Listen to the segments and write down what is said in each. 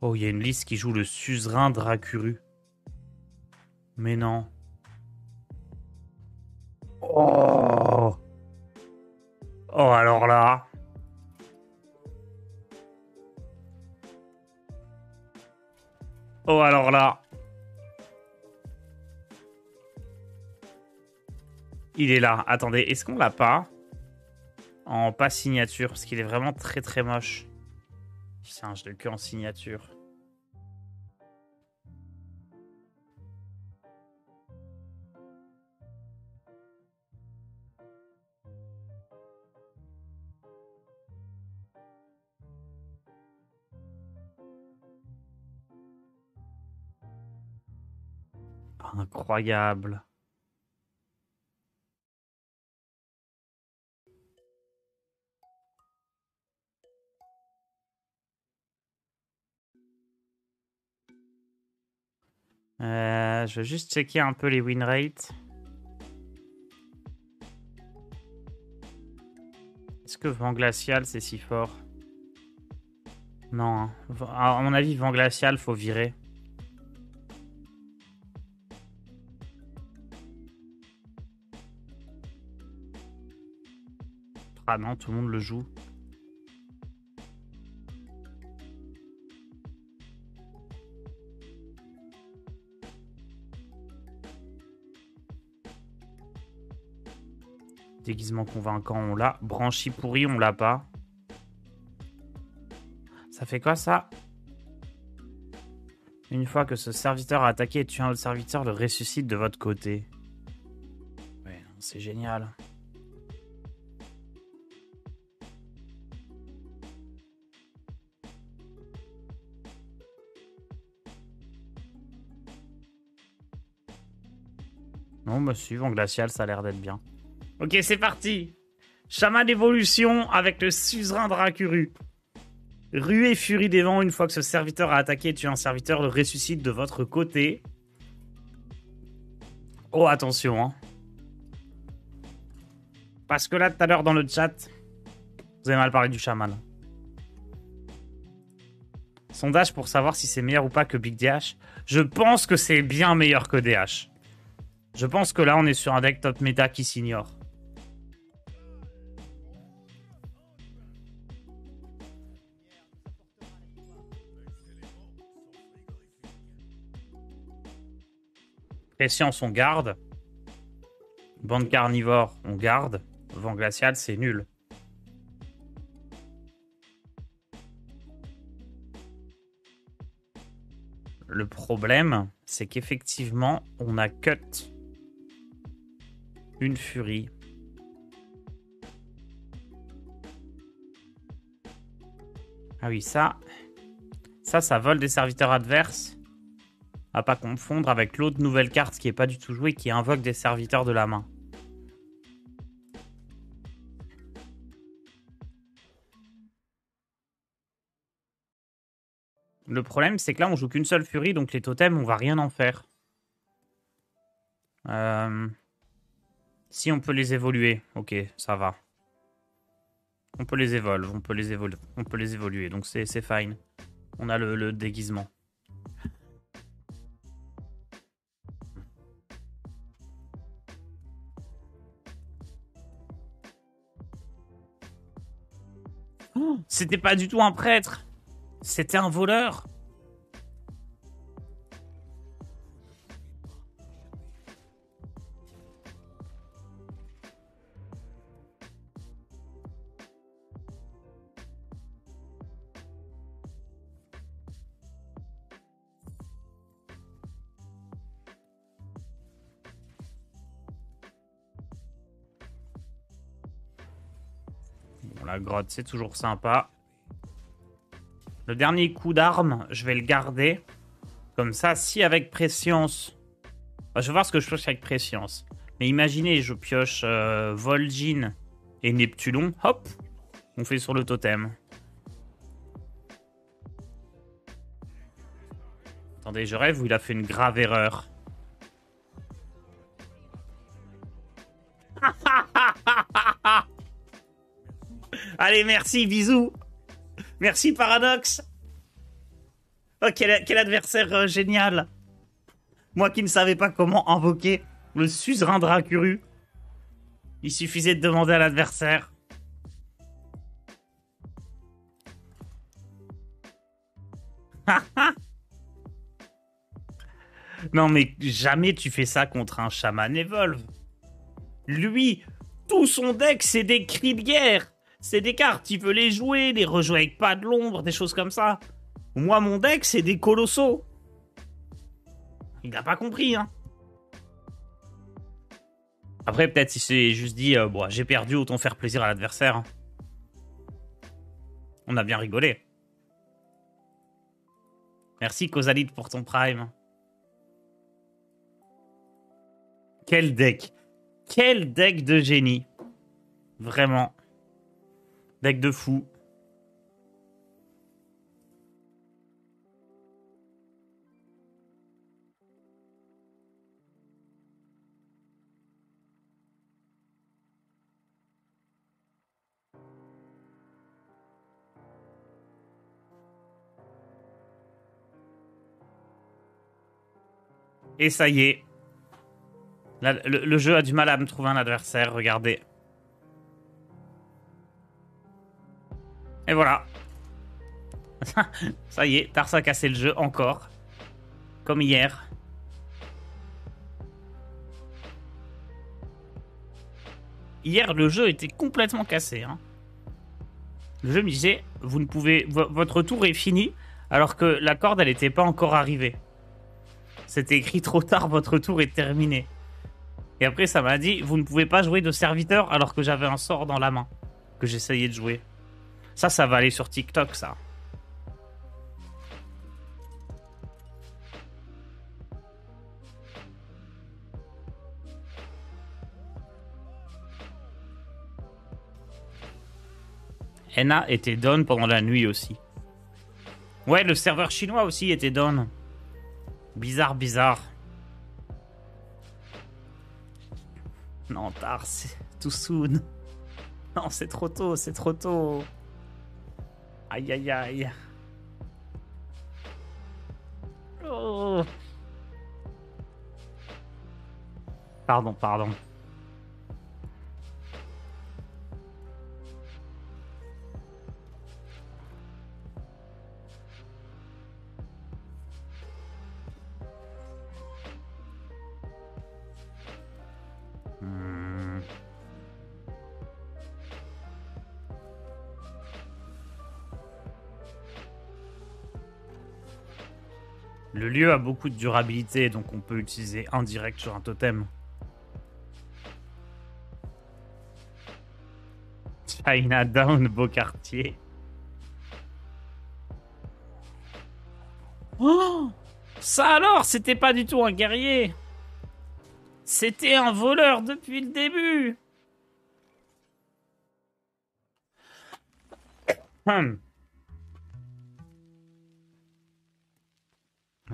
Oh, il y a une liste qui joue le suzerain Dracuru. Mais non. Oh. Oh, alors là. Oh, alors là. Il est là. Attendez, est-ce qu'on l'a pas en pas signature? Parce qu'il est vraiment très très moche. Putain, je l'ai que en signature. Incroyable. Je vais juste checker un peu les win rates. Est-ce que vent glacial c'est si fort? Non. Hein. À mon avis, vent glacial, faut virer. Ah non, tout le monde le joue. Déguisement convaincant, on l'a. Branchi pourri, on l'a pas. Ça fait quoi ça? Une fois que ce serviteur a attaqué et tué un autre serviteur, le ressuscite de votre côté. Ouais, c'est génial. Non, bah suivant glacial, ça a l'air d'être bien. Ok, c'est parti. Chaman d'évolution avec le suzerain Dracuru. Ruée furie des vents, une fois que ce serviteur a attaqué et tué un serviteur, le ressuscite de votre côté. Oh, attention, hein. Parce que là, tout à l'heure, dans le chat, vous avez mal parlé du chaman. Sondage pour savoir si c'est meilleur ou pas que Big DH. Je pense que c'est bien meilleur que DH. Je pense que là, on est sur un deck top méta qui s'ignore. Prescience, on garde. Bande carnivore, on garde. Vent glacial, c'est nul. Le problème, c'est qu'effectivement, on a cut une furie. Ah oui, ça vole des serviteurs adverses. À pas confondre avec l'autre nouvelle carte qui est pas du tout jouée, qui invoque des serviteurs de la main. Le problème, c'est que là, on joue qu'une seule furie, donc les totems, on va rien en faire. Si on peut les évoluer, ok, ça va. On peut les évoluer, on peut les évoluer, donc c'est fine. On a le déguisement. Oh, c'était pas du tout un prêtre, c'était un voleur. Bon, la grotte, c'est toujours sympa. Le dernier coup d'arme, je vais le garder. Comme ça, si avec préscience... Bah, je vais voir ce que je pioche avec préscience. Mais imaginez, je pioche Vol'jin et Neptulon. Hop, on fait sur le totem. Attendez, je rêve ou il a fait une grave erreur. Allez, merci, bisous. Merci, Paradox. Oh, quel adversaire génial. Moi qui ne savais pas comment invoquer le suzerain Dracuru. Il suffisait de demander à l'adversaire. Non mais jamais tu fais ça contre un chaman Evolve. Lui, tout son deck c'est des cris de guerre. C'est des cartes, il veut les jouer, les rejouer avec pas de l'ombre, des choses comme ça. Moi mon deck c'est des colossaux. Il n'a pas compris hein. Après peut-être si c'est juste dit bon, j'ai perdu, autant faire plaisir à l'adversaire. On a bien rigolé. Merci Cosalite pour ton prime. Quel deck. Quel deck de génie. Vraiment. Deck de fou. Et ça y est. Là, le jeu a du mal à me trouver un adversaire, regardez. Et voilà. Ça y est, Tars a cassé le jeu encore. Comme hier. Hier, le jeu était complètement cassé. Hein. Le jeu me disait, vous ne pouvez, votre tour est fini, alors que la corde, elle n'était pas encore arrivée. C'était écrit trop tard, votre tour est terminé. Et après, ça m'a dit, vous ne pouvez pas jouer de serviteur alors que j'avais un sort dans la main. Que j'essayais de jouer. Ça va aller sur TikTok, ça. Henna était down pendant la nuit aussi. Ouais, le serveur chinois aussi était down. Bizarre, bizarre. Non, Tars, c'est too soon. Non, c'est trop tôt, c'est trop tôt. Aïe, aïe, aïe. Oh. Pardon, pardon. Le lieu a beaucoup de durabilité, donc on peut utiliser indirect sur un totem. China Down, beau quartier. Oh! Ça alors, c'était pas du tout un guerrier. C'était un voleur depuis le début.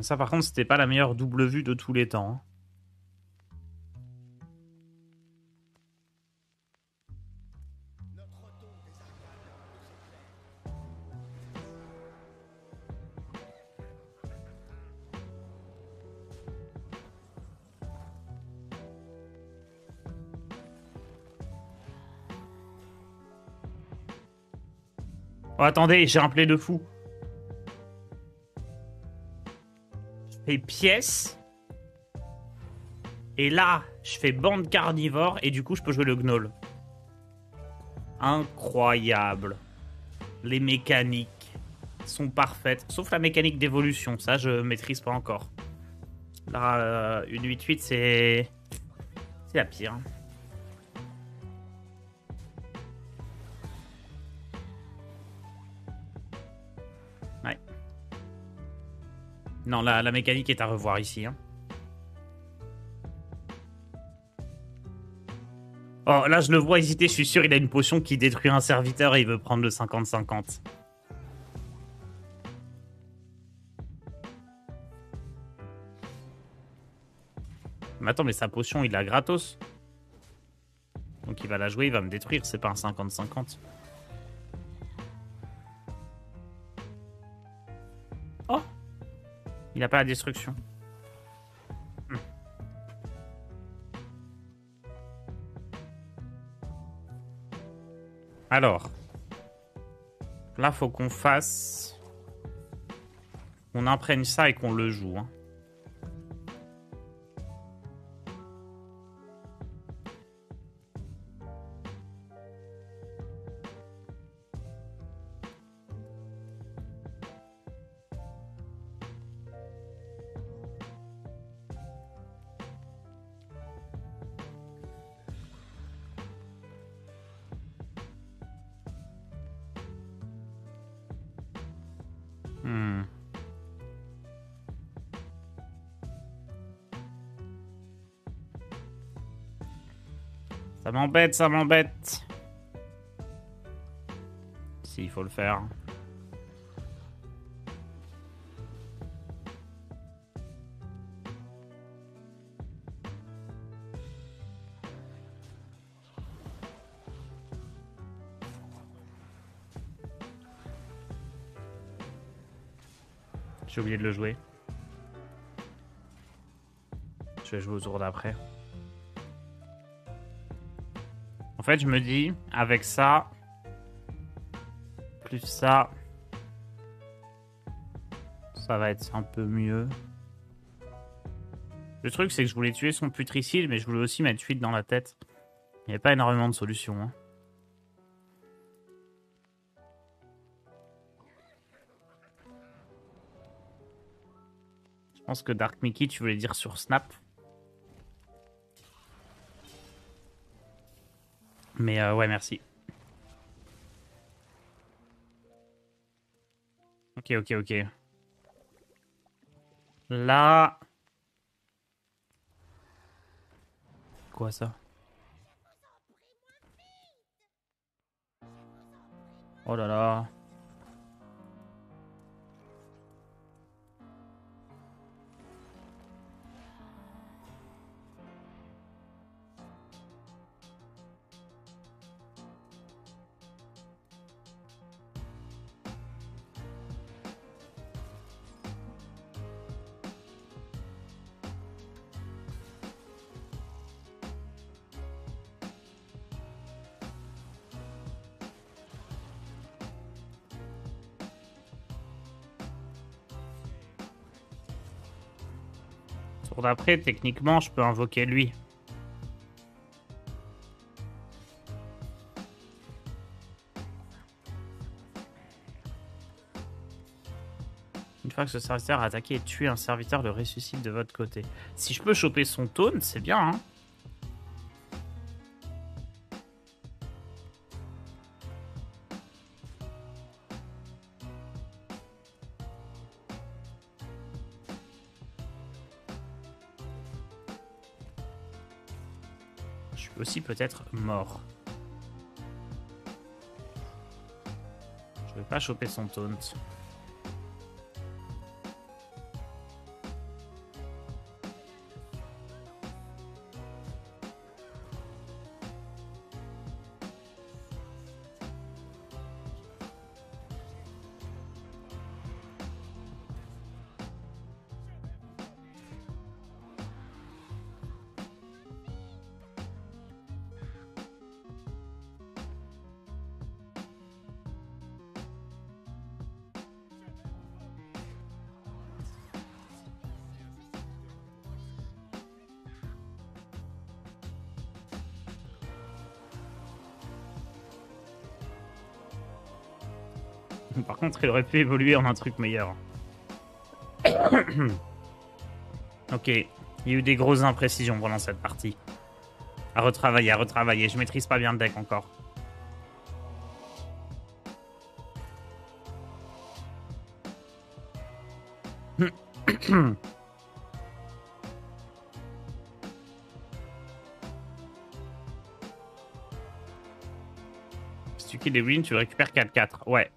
Ça par contre, c'était pas la meilleure double vue de tous les temps. Oh, attendez, j'ai un play de fou. Je fais pièce. Et là, je fais bande carnivore. Et du coup, je peux jouer le gnoll. Incroyable. Les mécaniques sont parfaites. Sauf la mécanique d'évolution. Ça, je maîtrise pas encore. Là, une 8-8, c'est la pire. Ouais. Non, la mécanique est à revoir ici. Hein. Oh, là, je le vois hésiter. Je suis sûr, il a une potion qui détruit un serviteur et il veut prendre le 50-50. Mais attends, mais sa potion, il l'a gratos. Donc il va la jouer, il va me détruire. C'est pas un 50-50. Oh, Il a pas la destruction. Alors. Là, faut qu'on fasse... On imprègne ça et qu'on le joue. Hein. Ça m'embête, ça m'embête. Si, il faut le faire. J'ai oublié de le jouer. Je vais jouer au tour d'après. En fait, je me dis, avec ça, plus ça, ça va être un peu mieux. Le truc, c'est que je voulais tuer son putricide, mais je voulais aussi mettre 8 dans la tête. Il n'y avait pas énormément de solutions. Hein. Je pense que Dark Mickey, tu voulais dire sur Snap. Mais ouais, merci. Ok. Là... Quoi ça? Oh là là. Tour d'après, techniquement, je peux invoquer lui. Une fois que ce serviteur a attaqué et tué un serviteur, le ressuscite de votre côté. Si je peux choper son taunt, c'est bien, hein. Je suis aussi peut-être mort. Je vais pas choper son taunt. Par contre, il aurait pu évoluer en un truc meilleur. Ok, il y a eu des grosses imprécisions pendant cette partie. À retravailler, à retravailler. Je maîtrise pas bien le deck encore. Si tu kills les wins, tu récupères 4-4. Ouais.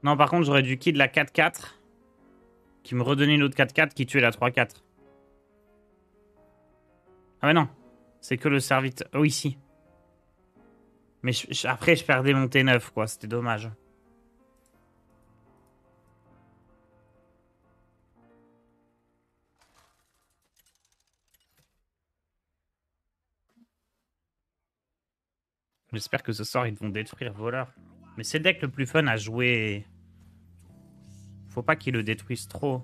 Non, par contre, j'aurais dû kill la 4-4. Qui me redonnait une autre 4-4 qui tuait la 3-4. Ah mais non. C'est que le serviteur... Oh, ici. Mais après, je perdais mon T9, quoi. C'était dommage. J'espère que ce soir, ils vont détruire voleur. Mais c'est le deck le plus fun à jouer. Faut pas qu'ils le détruisent trop.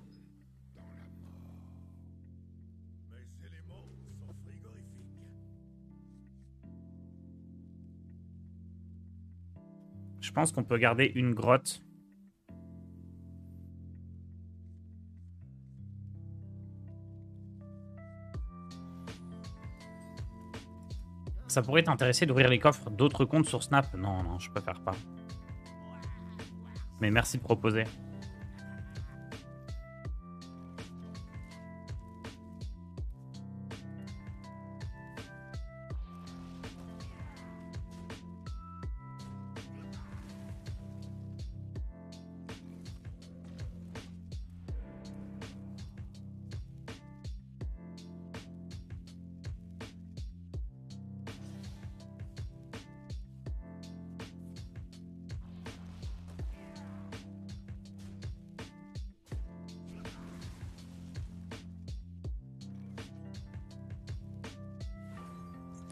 Je pense qu'on peut garder une grotte. Ça pourrait t'intéresser d'ouvrir les coffres d'autres comptes sur Snap. Non, non, je préfère pas. Mais merci de proposer.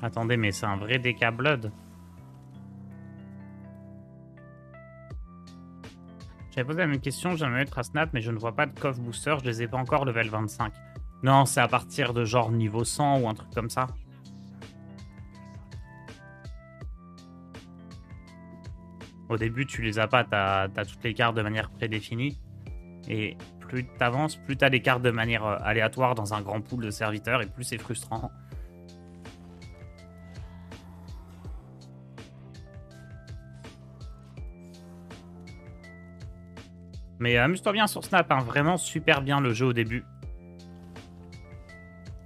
Attendez, mais c'est un vrai DK Blood. J'avais posé la même question, j'aimerais mettre à Snap, mais je ne vois pas de coffre booster, je les ai pas encore level 25. Non, c'est à partir de genre niveau 100 ou un truc comme ça. Au début, tu les as pas, t'as toutes les cartes de manière prédéfinie. Et plus t'avances, plus t'as des cartes de manière aléatoire dans un grand pool de serviteurs, et plus c'est frustrant. Mais amuse-toi bien sur Snap, hein. Vraiment super bien le jeu au début.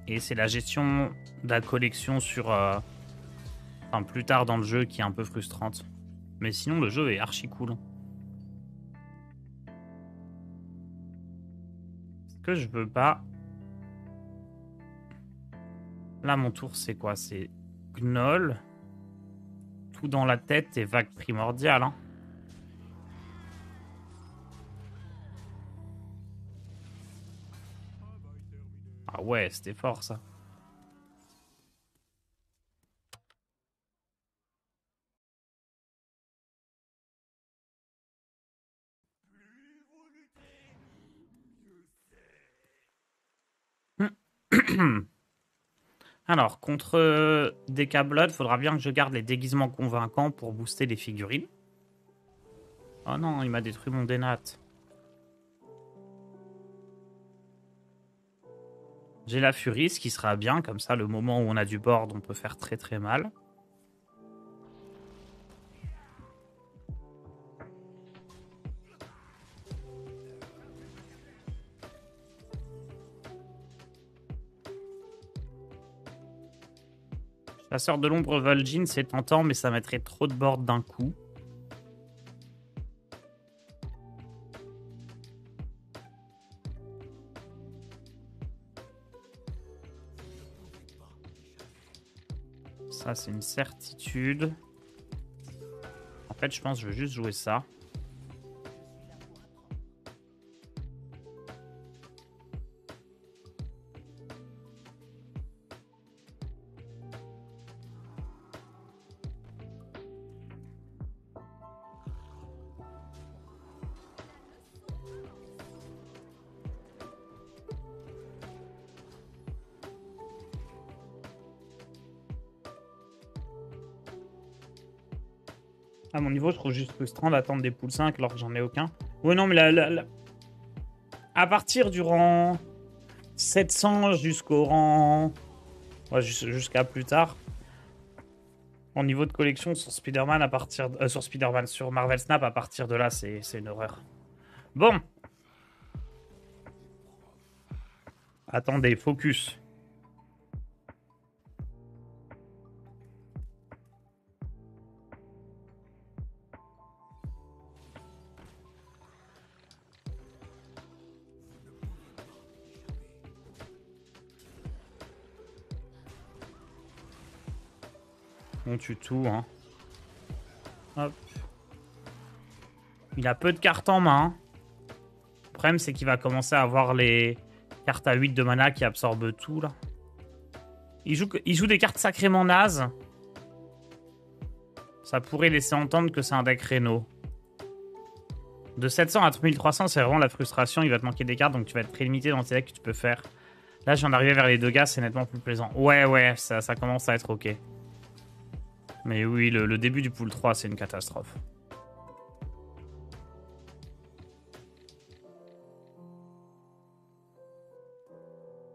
Et c'est la gestion de la collection sur... enfin, plus tard dans le jeu qui est un peu frustrante. Mais sinon, le jeu est archi cool. Ce que je veux pas... Là, mon tour, c'est quoi? C'est Gnoll. Tout dans la tête et vague primordiale, hein. Ah ouais, c'était fort, ça. Alors, contre DK Blood, faudra bien que je garde les déguisements convaincants pour booster les figurines. Oh non, il m'a détruit mon dénat. J'ai la Furie, ce qui sera bien. Comme ça, le moment où on a du board, on peut faire très très mal. Chasseur de l'ombre Vol'jin, c'est tentant, mais ça mettrait trop de board d'un coup. Ça, c'est une certitude. En fait, je pense que je veux juste jouer ça. À mon niveau, je trouve juste frustrant d'attendre des poules 5 alors que j'en ai aucun. Ouais, non, mais à partir du rang 700 jusqu'au rang... Ouais, jusqu'à plus tard. En niveau de collection sur Spider-Man, à partir... sur Spider-Man, sur Marvel Snap, à partir de là, c'est une horreur. Bon. Attendez, focus. On tue tout, hein. Hop. Il a peu de cartes en main. Le problème, c'est qu'il va commencer à avoir les cartes à 8 de mana qui absorbent tout, là. Il joue des cartes sacrément nazes. Ça pourrait laisser entendre que c'est un deck Reno. De 700 à 3300, c'est vraiment la frustration. Il va te manquer des cartes, donc tu vas être très limité dans tes decks que tu peux faire. Là, je viens d'arriver vers les 2 gars, c'est nettement plus plaisant. Ouais, ça commence à être ok. Mais oui, le début du pool 3, c'est une catastrophe.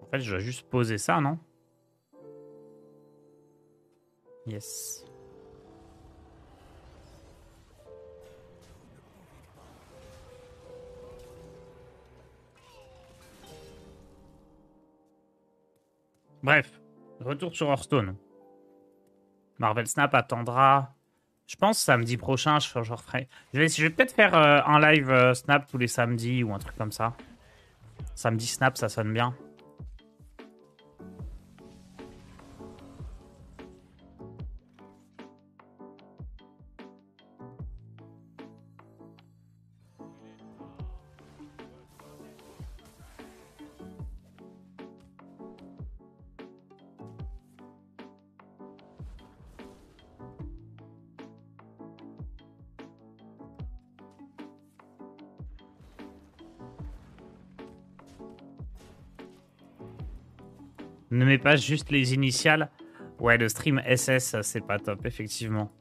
En fait, je dois juste poser ça, non? Yes. Bref, retour sur Hearthstone. Marvel Snap attendra. Je pense samedi prochain, je referai. Je vais peut-être faire un live Snap tous les samedis ou un truc comme ça. Samedi Snap, ça sonne bien. Ne mets pas juste les initiales. Ouais, le stream SS, c'est pas top, effectivement.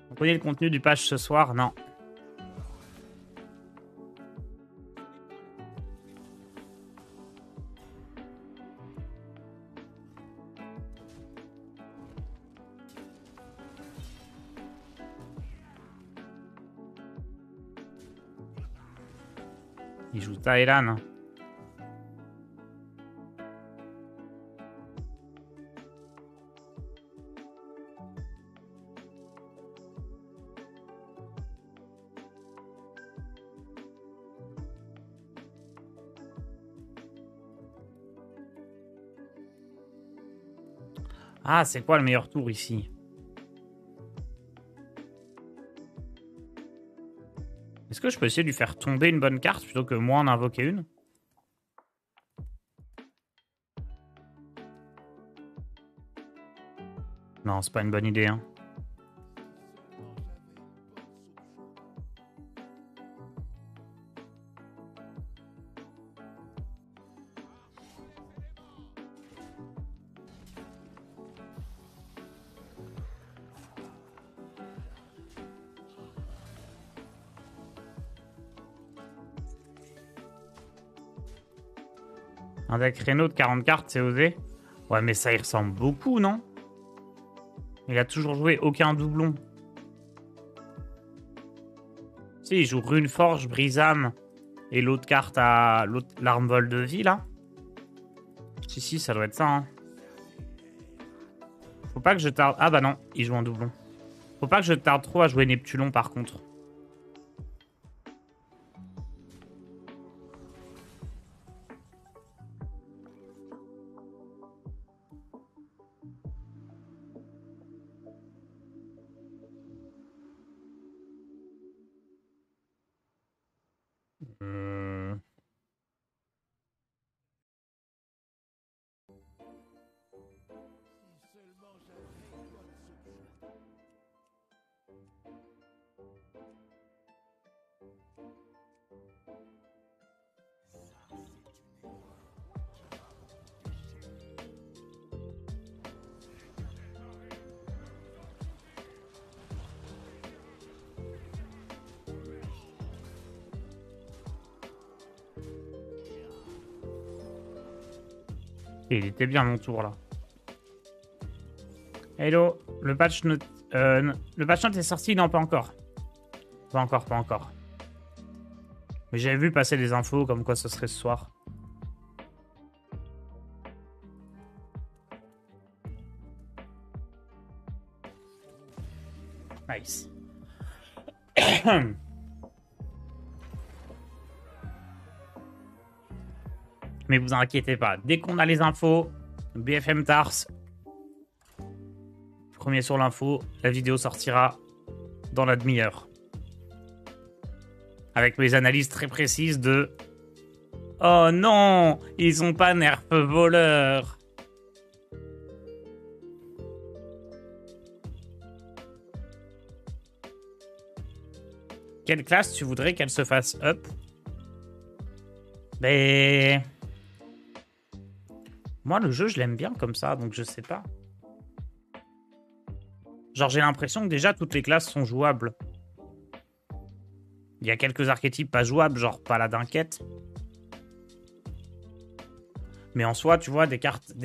Vous connaissez le contenu du patch ce soir? Non. Il joue Thailand. Ah, c'est quoi le meilleur tour ici? Est-ce que je peux essayer de lui faire tomber une bonne carte plutôt que moi en invoquer une? Non, c'est pas une bonne idée, hein. Un deck Reno de 40 cartes, c'est osé? Ouais, mais ça y ressemble beaucoup, non? Il a toujours joué aucun doublon. Si, il joue Runeforge, Brisam et l'autre carte à l'arme vol de vie, là. Si, ça doit être ça, hein. Faut pas que je tarde... Ah bah non, il joue un doublon. Faut pas que je tarde trop à jouer Neptulon, par contre. Il était bien mon tour là. Hello, le patch note est sorti? Non, pas encore. Pas encore. Mais j'avais vu passer des infos comme quoi ce serait ce soir. Nice. Mais vous inquiétez pas, dès qu'on a les infos, BFM Tars, premier sur l'info, la vidéo sortira dans la demi-heure. Avec mes analyses très précises de... Oh non, ils ont pas nerf voleur. Quelle classe tu voudrais qu'elle se fasse up? Mais... Moi, le jeu, je l'aime bien comme ça, donc je sais pas. Genre, j'ai l'impression que déjà, toutes les classes sont jouables. Il y a quelques archétypes pas jouables, genre Paladin Quête. Mais en soi, tu vois, des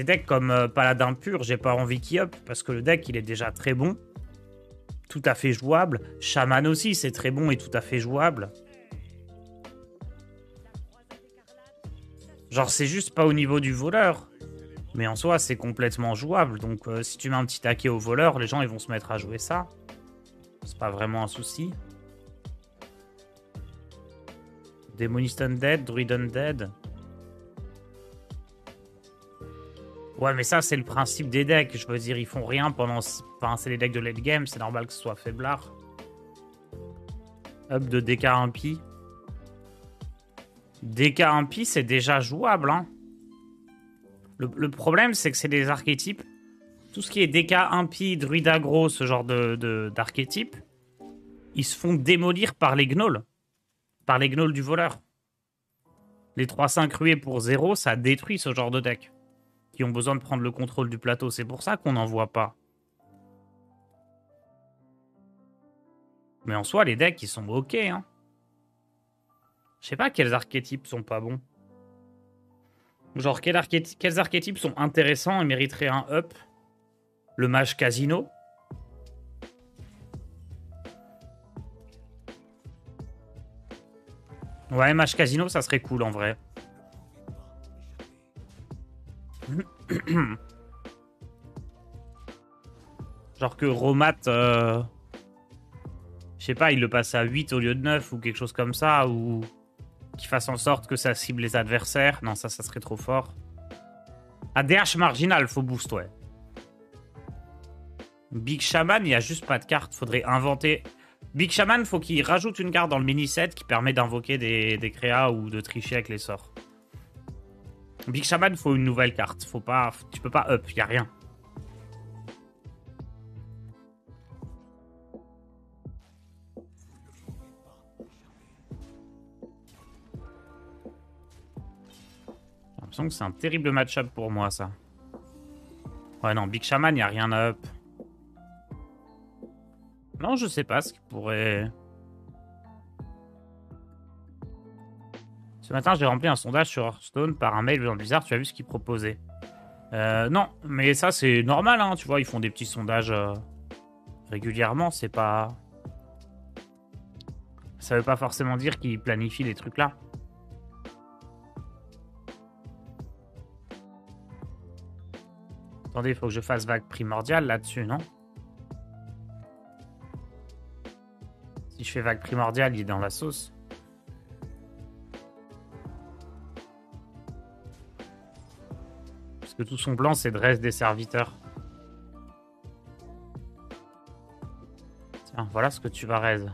decks comme Paladin Pur, j'ai pas envie qu'il up, parce que le deck, il est déjà très bon. Tout à fait jouable. Shaman aussi, c'est très bon et tout à fait jouable. Genre, c'est juste pas au niveau du voleur. Mais en soi, c'est complètement jouable. Donc, si tu mets un petit taquet au voleur, les gens, ils vont se mettre à jouer ça. C'est pas vraiment un souci. Démoniste Undead, Druid Undead. Ouais, mais ça, c'est le principe des decks. Je veux dire, ils font rien pendant... Enfin, c'est les decks de late game. C'est normal que ce soit faiblard. Up de DK Impie. DK Impie, c'est déjà jouable, hein. Le problème, c'est que c'est des archétypes. Tout ce qui est DK Impie, Druid Aggro, ce genre d'archétypes, ils se font démolir par les gnolls. Par les gnolls du voleur. Les 3-5 ruées pour 0, ça détruit ce genre de deck. Qui ont besoin de prendre le contrôle du plateau. C'est pour ça qu'on n'en voit pas. Mais en soi, les decks, ils sont ok, hein. Je sais pas quels archétypes sont pas bons. Genre, quels archétypes sont intéressants et mériteraient un up? Le mage casino. Ouais, mage casino, ça serait cool en vrai. Genre que Romat, je sais pas, il le passe à 8 au lieu de 9 ou quelque chose comme ça, ou qu'il fasse en sorte que ça cible les adversaires. Non, ça serait trop fort. ADH marginal, faut boost, ouais. Big Shaman, il y a juste pas de carte, faudrait inventer... Big Shaman, faut qu'il rajoute une carte dans le mini-set qui permet d'invoquer des créas ou de tricher avec les sorts. Big Shaman, faut une nouvelle carte. Faut pas, tu peux pas up, y a rien. J'ai l'impression que c'est un terrible match-up pour moi, ça. Ouais, non, Big Shaman, y a rien à up. Non, je sais pas ce qui pourrait... Ce matin, j'ai rempli un sondage sur Hearthstone par un mail dans le bizarre. Tu as vu ce qu'ils proposaient? Non, mais ça, c'est normal, hein. Tu vois, ils font des petits sondages régulièrement. C'est pas... Ça veut pas forcément dire qu'ils planifient les trucs là. Attendez, il faut que je fasse vague primordiale là-dessus, non? Si je fais vague primordiale, il est dans la sauce. Parce que tout son plan, c'est de reste des serviteurs. Tiens, voilà ce que tu vas raise.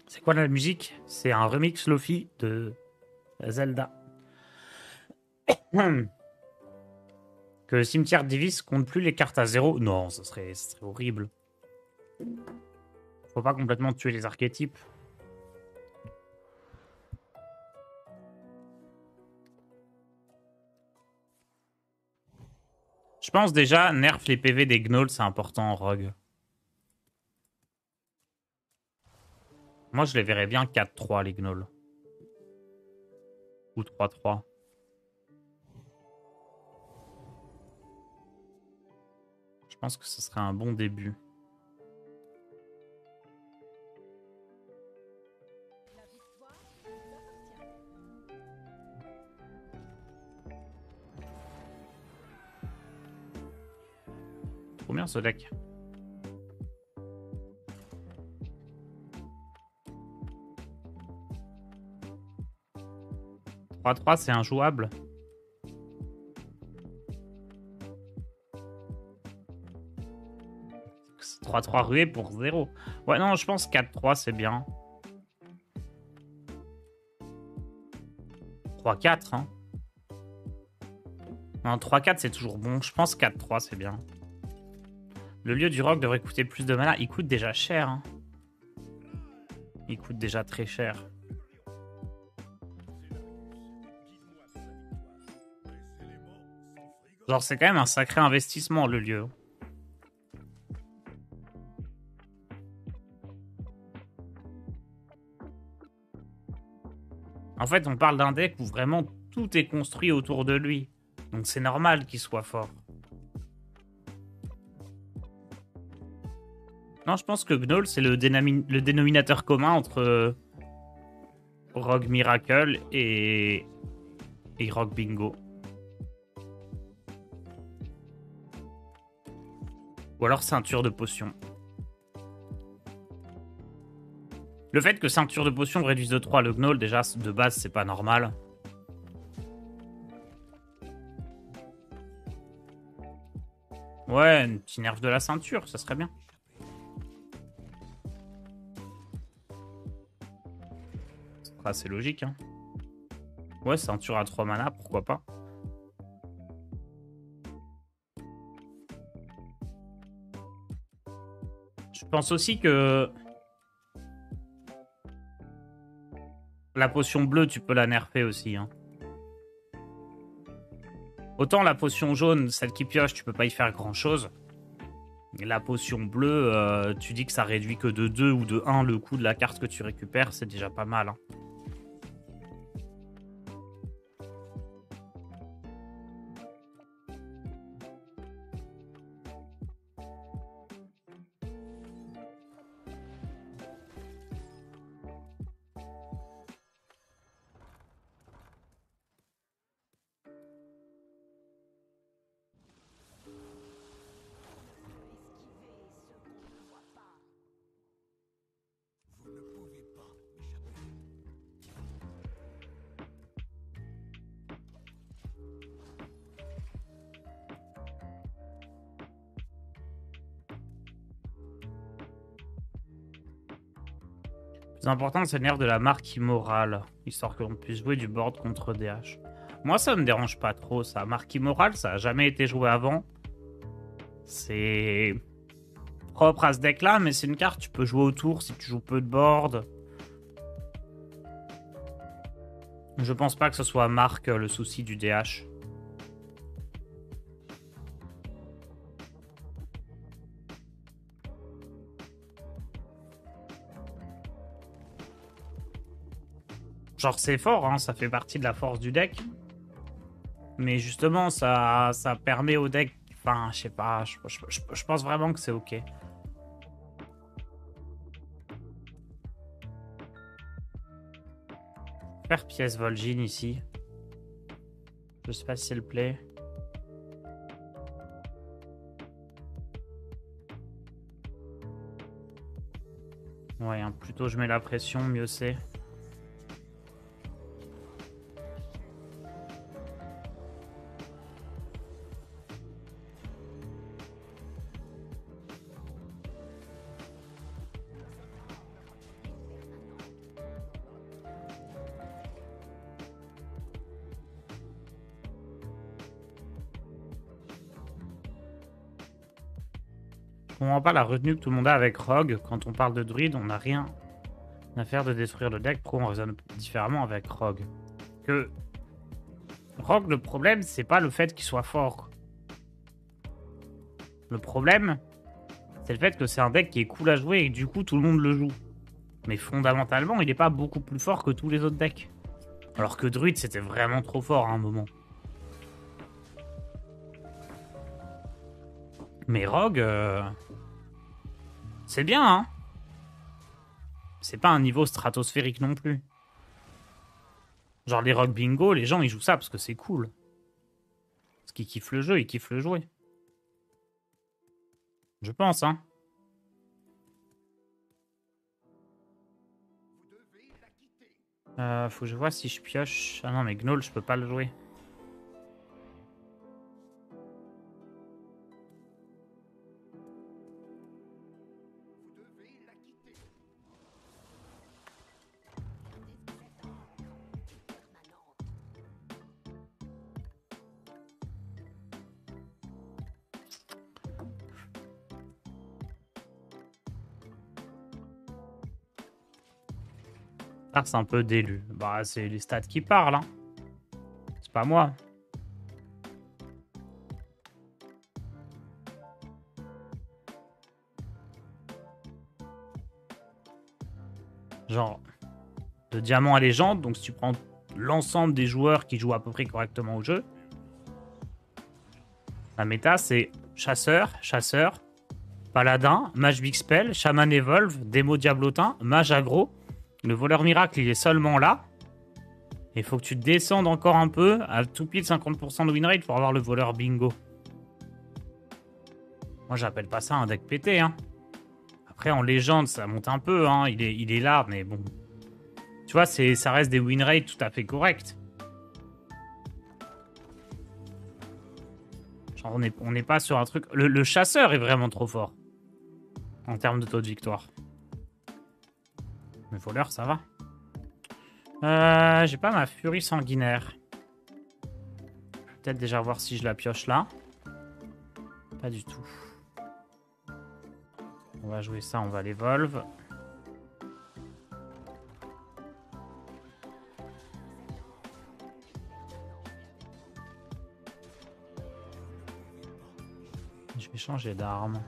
C'est quoi la musique? C'est un remix Lofi de Zelda. Que le cimetière Divis compte plus les cartes à 0. Non, ça serait horrible. Faut pas complètement tuer les archétypes. Je pense déjà, nerf les PV des gnolls, c'est important en rogue. Moi, je les verrais bien 4-3, les gnolls. Ou 3-3. Je pense que ce serait un bon début. Trop bien ce deck. « 3-3, c'est injouable. » 3-3 ruée pour 0. Ouais, non, je pense 4-3, c'est bien. 3-4, hein. Non, 3-4, c'est toujours bon. Je pense 4-3, c'est bien. Le lieu du roc devrait coûter plus de mana. Il coûte déjà cher. Hein. Il coûte déjà très cher. Genre, c'est quand même un sacré investissement, le lieu. En fait, on parle d'un deck où vraiment tout est construit autour de lui. Donc c'est normal qu'il soit fort. Non, je pense que Gnoll, c'est le dénominateur commun entre Rogue Miracle et Rogue Bingo. Ou alors ceinture de potion. Le fait que ceinture de potion réduise de 3 le Gnoll, déjà, de base, c'est pas normal. Ouais, un petit nerf de la ceinture, ça serait bien. C'est logique, hein. Ouais, ceinture à 3 mana, pourquoi pas. Je pense aussi que la potion bleue, tu peux la nerfer aussi. Hein. Autant la potion jaune, celle qui pioche, tu peux pas y faire grand chose. La potion bleue, tu dis que ça réduit que de 2 ou de 1 le coût de la carte que tu récupères, c'est déjà pas mal. Hein. Le plus important, c'est le nerf de la marque immorale, histoire qu'on puisse jouer du board contre DH. Moi, ça me dérange pas trop, ça. Marque immorale, ça a jamais été joué avant. C'est propre à ce deck-là, mais c'est une carte tu peux jouer autour si tu joues peu de board. Je pense pas que ce soit marque le souci du DH. Genre, c'est fort, hein, ça fait partie de la force du deck. Mais justement, ça permet au deck... Enfin, je sais pas, je pense vraiment que c'est ok. Faire pièce Vol'jin ici. Je sais pas si c'est le play. Ouais, hein, plutôt je mets la pression, mieux c'est. Je comprends pas la retenue que tout le monde a avec Rogue. Quand on parle de druide, on n'a rien à faire de détruire le deck. Pourquoi on raisonne différemment avec Rogue? Que Rogue, le problème, c'est pas le fait qu'il soit fort. Le problème, c'est le fait que c'est un deck qui est cool à jouer et que du coup tout le monde le joue. Mais fondamentalement, il n'est pas beaucoup plus fort que tous les autres decks. Alors que Druid, c'était vraiment trop fort à un moment. Mais Rogue, c'est bien, hein. C'est pas un niveau stratosphérique non plus. Genre les Rogue Bingo, les gens ils jouent ça parce que c'est cool. Parce qu'ils kiffent le jeu, ils kiffent le jouer. Je pense, hein. Faut que je vois si je pioche. Ah non, mais Gnoll, je peux pas le jouer. Ah, c'est un peu d'élu. Bah, c'est les stats qui parlent, hein. C'est pas moi. Genre, de diamant à légende, donc si tu prends l'ensemble des joueurs qui jouent à peu près correctement au jeu, la méta, c'est chasseur, chasseur, paladin, mage big spell, chaman evolve, démo diablotin, mage aggro. Le voleur miracle, il est seulement là. Il faut que tu descendes encore un peu à tout pile 50% de win rate pour avoir le voleur bingo. Moi, j'appelle pas ça un deck pété, hein. Après, en légende, ça monte un peu, hein. Il est là, mais bon. Tu vois, ça reste des win rates tout à fait corrects. Genre, on n'est pas sur un truc... Le chasseur est vraiment trop fort. En termes de taux de victoire. Le voleur, ça va. J'ai pas ma furie sanguinaire. Peut-être déjà voir si je la pioche là. Pas du tout. On va jouer ça, on va l'évolve. Je vais changer d'arme.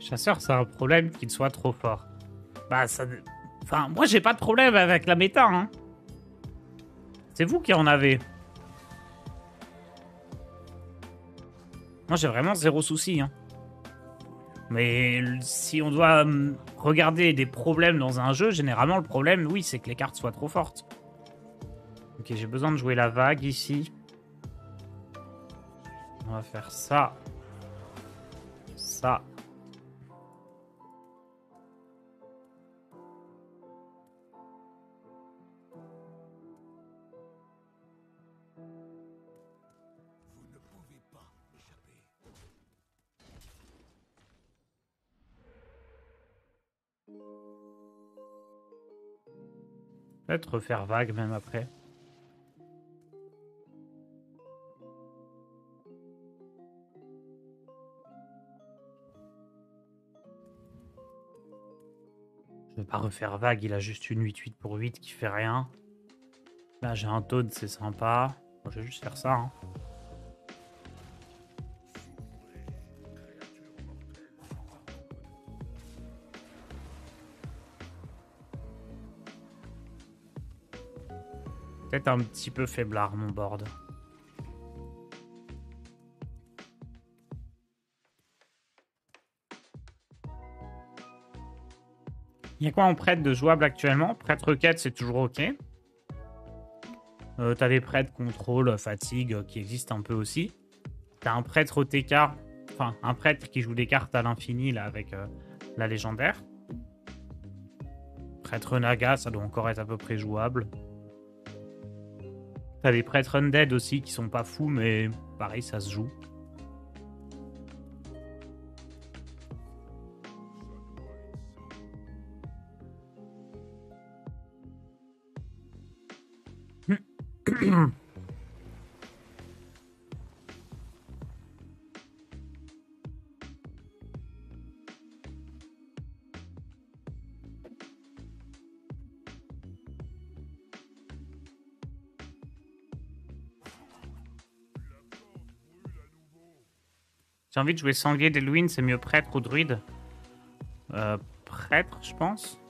Chasseur, c'est un problème qu'il soit trop fort. Bah, ça... Enfin, moi, j'ai pas de problème avec la méta, hein. C'est vous qui en avez. Moi, j'ai vraiment zéro souci, hein. Mais si on doit regarder des problèmes dans un jeu, généralement, le problème, oui, c'est que les cartes soient trop fortes. Ok, j'ai besoin de jouer la vague ici. On va faire ça. Ça. Peut-être refaire vague même après. Je vais pas refaire vague, il a juste une 8-8 pour 8 qui fait rien. Là j'ai un Toad, c'est sympa. Bon, je vais juste faire ça, hein. Peut-être un petit peu faiblard mon board. Il y a quoi en prêtre de jouable actuellement? Prêtre quête, c'est toujours ok. T'as des prêtres contrôle, fatigue qui existent un peu aussi. T'as un prêtre OTK, enfin un prêtre qui joue des cartes à l'infini là avec la légendaire. Prêtre Naga, ça doit encore être à peu près jouable. T'as des prêtres undead aussi qui sont pas fous, mais pareil, ça se joue. J'ai envie de jouer sanglier d'Elwyn, c'est mieux prêtre ou druide? Prêtre, je pense.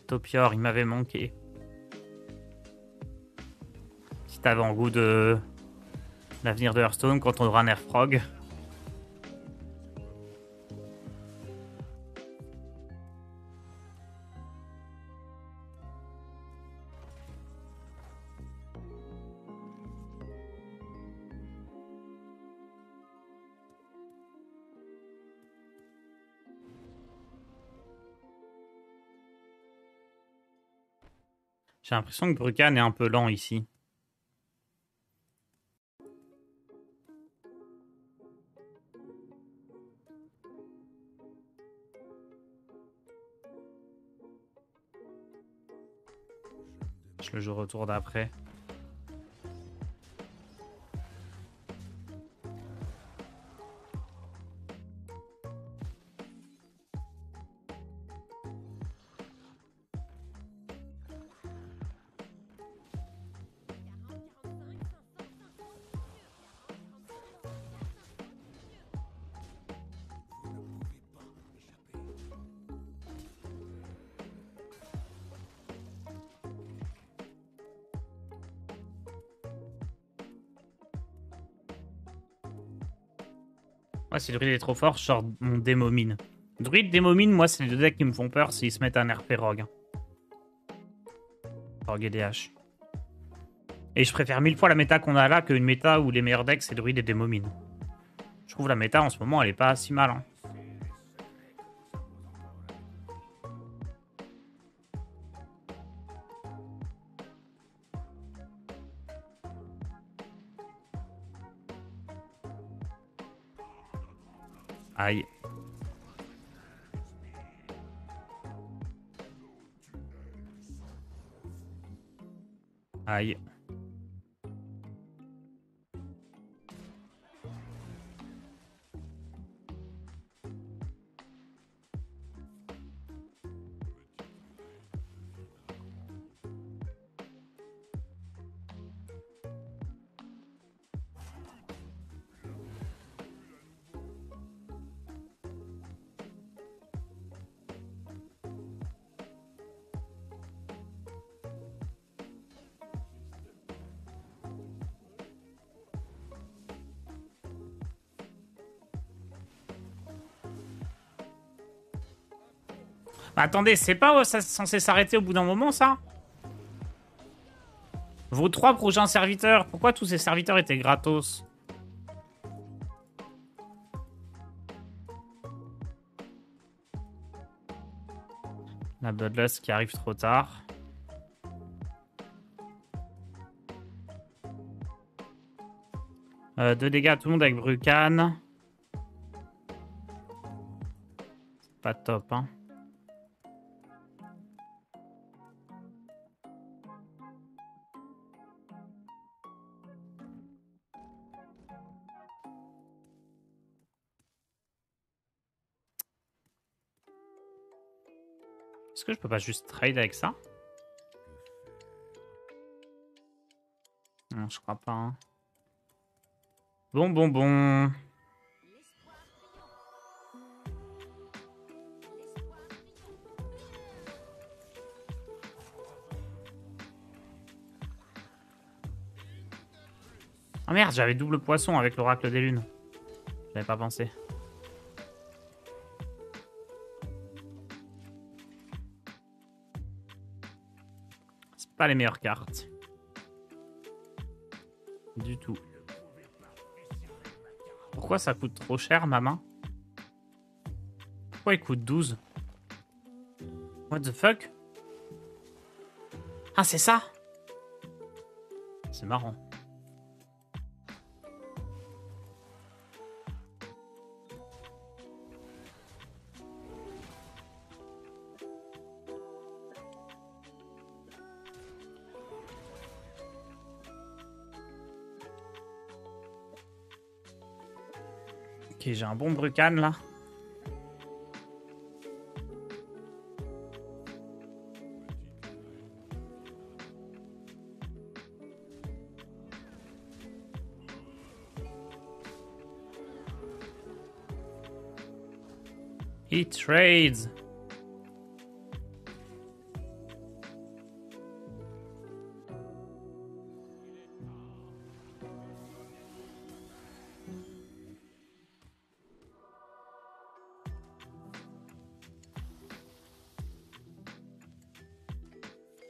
Topior, il m'avait manqué. Petit avant-goût de l'avenir de Hearthstone quand on aura Nerfrog. J'ai l'impression que Brucan est un peu lent ici. Je le joue au tour d'après. Ouais, si le druide est trop fort, je sors mon démomine. Druide, démomine, moi, c'est les deux decks qui me font peur s'ils se mettent un RP Rogue. Rogue et DH. Et je préfère 1000 fois la méta qu'on a là qu'une méta où les meilleurs decks, c'est druide et démomine. Je trouve la méta en ce moment, elle est pas si mal. Hein. Aïe. Aïe. Bah, attendez, c'est pas censé s'arrêter au bout d'un moment, ça? Vos 3 prochains serviteurs, pourquoi tous ces serviteurs étaient gratos? La Bloodlust qui arrive trop tard. Deux dégâts à tout le monde avec Brucan. C'est pas top, hein. Est-ce que je peux pas juste trade avec ça? Non, je crois pas. Hein. Bon. Ah merde, j'avais double poisson avec l'oracle des lunes. J'avais pas pensé. C'est pas les meilleures cartes. Du tout. Pourquoi ça coûte trop cher, ma main? Pourquoi il coûte 12? What the fuck? Ah, c'est ça? C'est marrant. Ok, j'ai un bon Brucan là. He trades.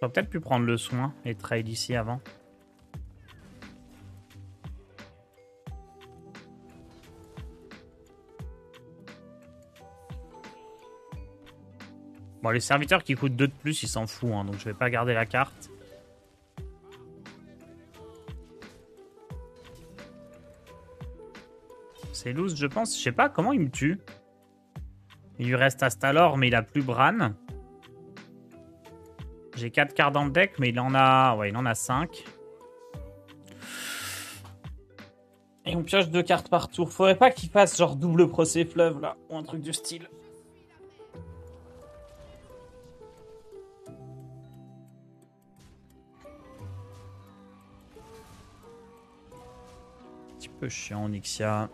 J'aurais peut-être pu prendre le soin et trade ici avant. Bon, les serviteurs qui coûtent 2 de plus, ils s'en foutent, hein, donc je vais pas garder la carte. C'est loose, je pense. Je sais pas comment il me tue. Il lui reste Astalor, mais il a plus Bran. J'ai 4 cartes dans le deck, mais il en a... Ouais, il en a 5. Et on pioche 2 cartes par tour. Faudrait pas qu'il fasse genre double procès fleuve, là. Ou un truc du style. Un petit peu chiant, Onyxia.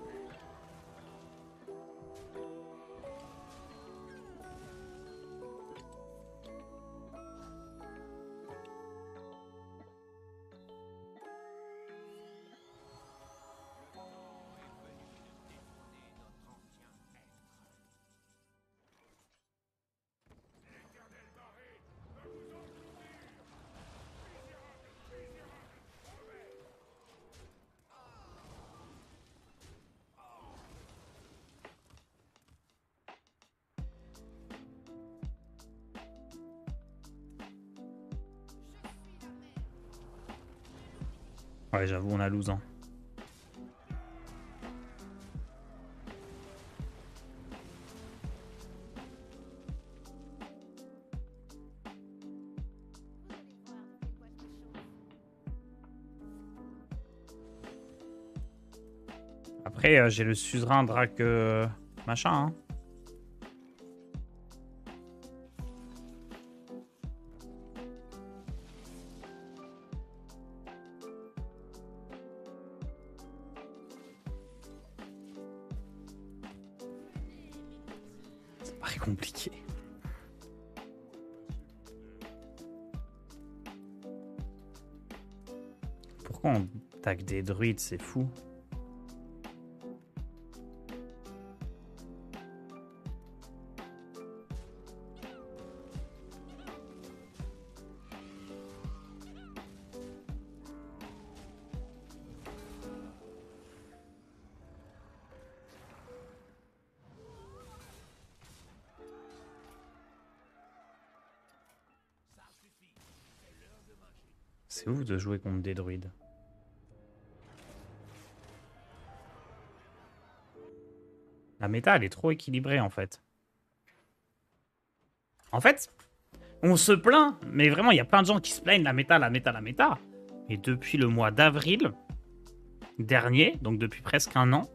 Ouais, j'avoue, on a lose. Hein. Après, j'ai le suzerain drac machin. Hein. Ça paraît compliqué. Pourquoi on attaque des druides? C'est fou. C'est ouf de jouer contre des druides. La méta, elle est trop équilibrée, en fait. En fait, on se plaint, mais vraiment, il y a plein de gens qui se plaignent, la méta, la méta, la méta. Et depuis le mois d'avril dernier, donc depuis presque un an,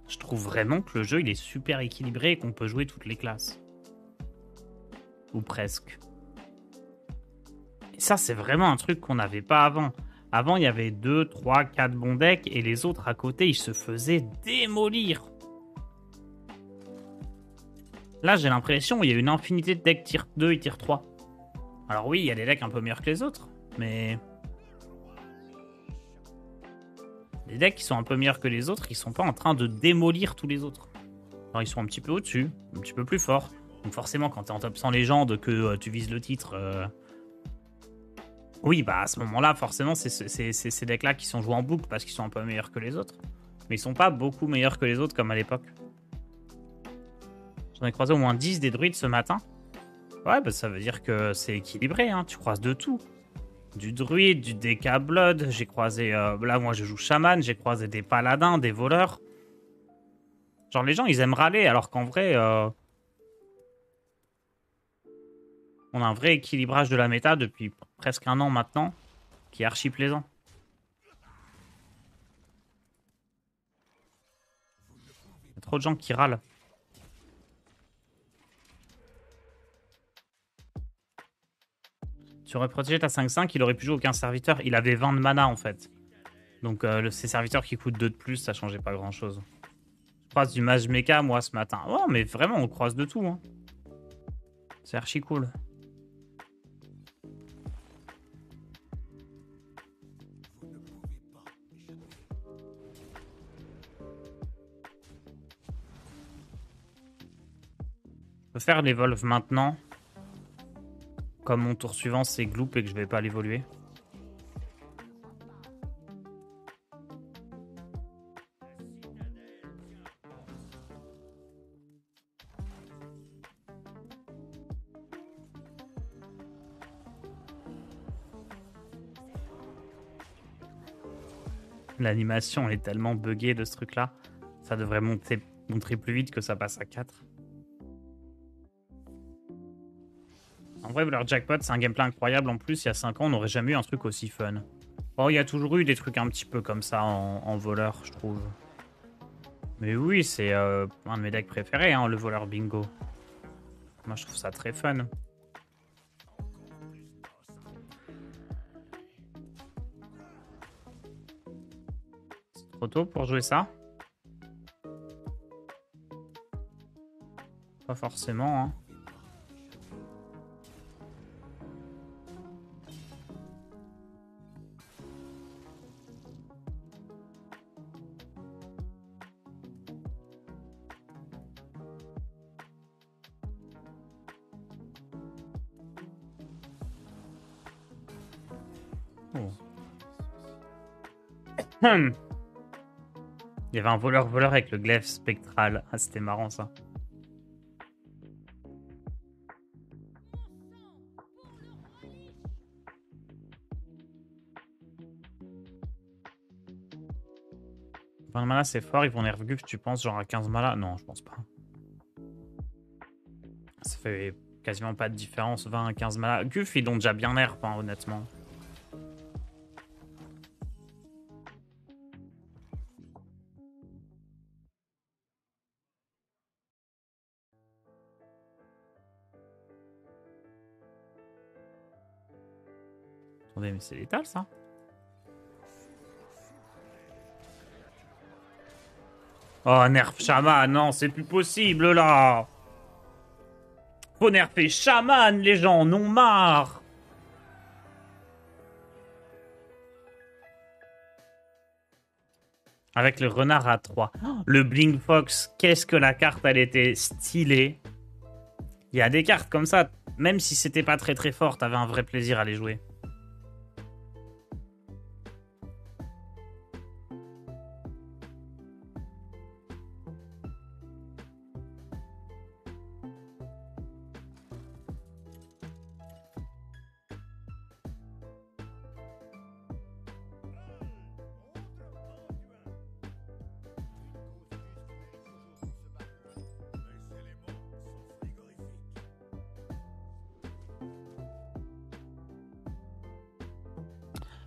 je trouve vraiment que le jeu, il est super équilibré et qu'on peut jouer toutes les classes. Ou presque. Et ça, c'est vraiment un truc qu'on n'avait pas avant. Avant, il y avait 2, 3, 4 bons decks et les autres à côté, ils se faisaient démolir. Là, j'ai l'impression qu'il y a une infinité de decks tier 2 et tier 3. Alors oui, il y a des decks un peu meilleurs que les autres, mais... Les decks qui sont un peu meilleurs que les autres, ils sont pas en train de démolir tous les autres. Alors, ils sont un petit peu au-dessus, un petit peu plus forts. Donc forcément, quand t'es en top 100 légende, que tu vises le titre... Oui, bah à ce moment-là, forcément, c'est ces decks-là qui sont joués en boucle parce qu'ils sont un peu meilleurs que les autres. Mais ils sont pas beaucoup meilleurs que les autres comme à l'époque. J'en ai croisé au moins 10 des druides ce matin. Ouais, bah ça veut dire que c'est équilibré, hein. Tu croises de tout. Du druide, du DK Blood, j'ai croisé... là, moi, je joue chaman, j'ai croisé des paladins, des voleurs. Genre, les gens, ils aiment râler, alors qu'en vrai... on a un vrai équilibrage de la méta depuis presque un an maintenant, qui est archi plaisant. Il y a trop de gens qui râlent. Tu aurais protégé ta 5-5, il aurait pu jouer aucun serviteur. Il avait 20 de mana en fait. Donc ces serviteurs qui coûtent 2 de plus, ça changeait pas grand chose. Je croise du mage mecha moi ce matin. Oh mais vraiment on croise de tout. Hein. C'est archi cool. Je peux faire l'évolve maintenant. Comme mon tour suivant c'est Gloop et que je vais pas l'évoluer. L'animation est tellement buggée de ce truc là. Ça devrait montrer plus vite que ça passe à 4. En vrai, leur jackpot, c'est un gameplay incroyable. En plus, il y a 5 ans, on n'aurait jamais eu un truc aussi fun. Bon, il y a toujours eu des trucs un petit peu comme ça en voleur, je trouve. Mais oui, c'est un de mes decks préférés, hein, le voleur bingo. Moi, je trouve ça très fun. C'est trop tôt pour jouer ça? Pas forcément, hein. Oh. Il y avait un voleur avec le glaive spectral. Ah, c'était marrant ça. Enfin, mana c'est fort, ils vont nerf Guf, tu penses genre à 15 mana? Non, je pense pas. Ça fait quasiment pas de différence, 20 à 15 mana. Guf, ils l'ont déjà bien nerf, hein, honnêtement. Attendez, mais c'est létal ça? Oh, nerf Shaman, non, c'est plus possible là! Faut nerfer Shaman, les gens en ont marre! Avec le renard à 3. Le Bling Fox, qu'est-ce que la carte, elle était stylée. Il y a des cartes comme ça, même si c'était pas très très fort, t'avais un vrai plaisir à les jouer.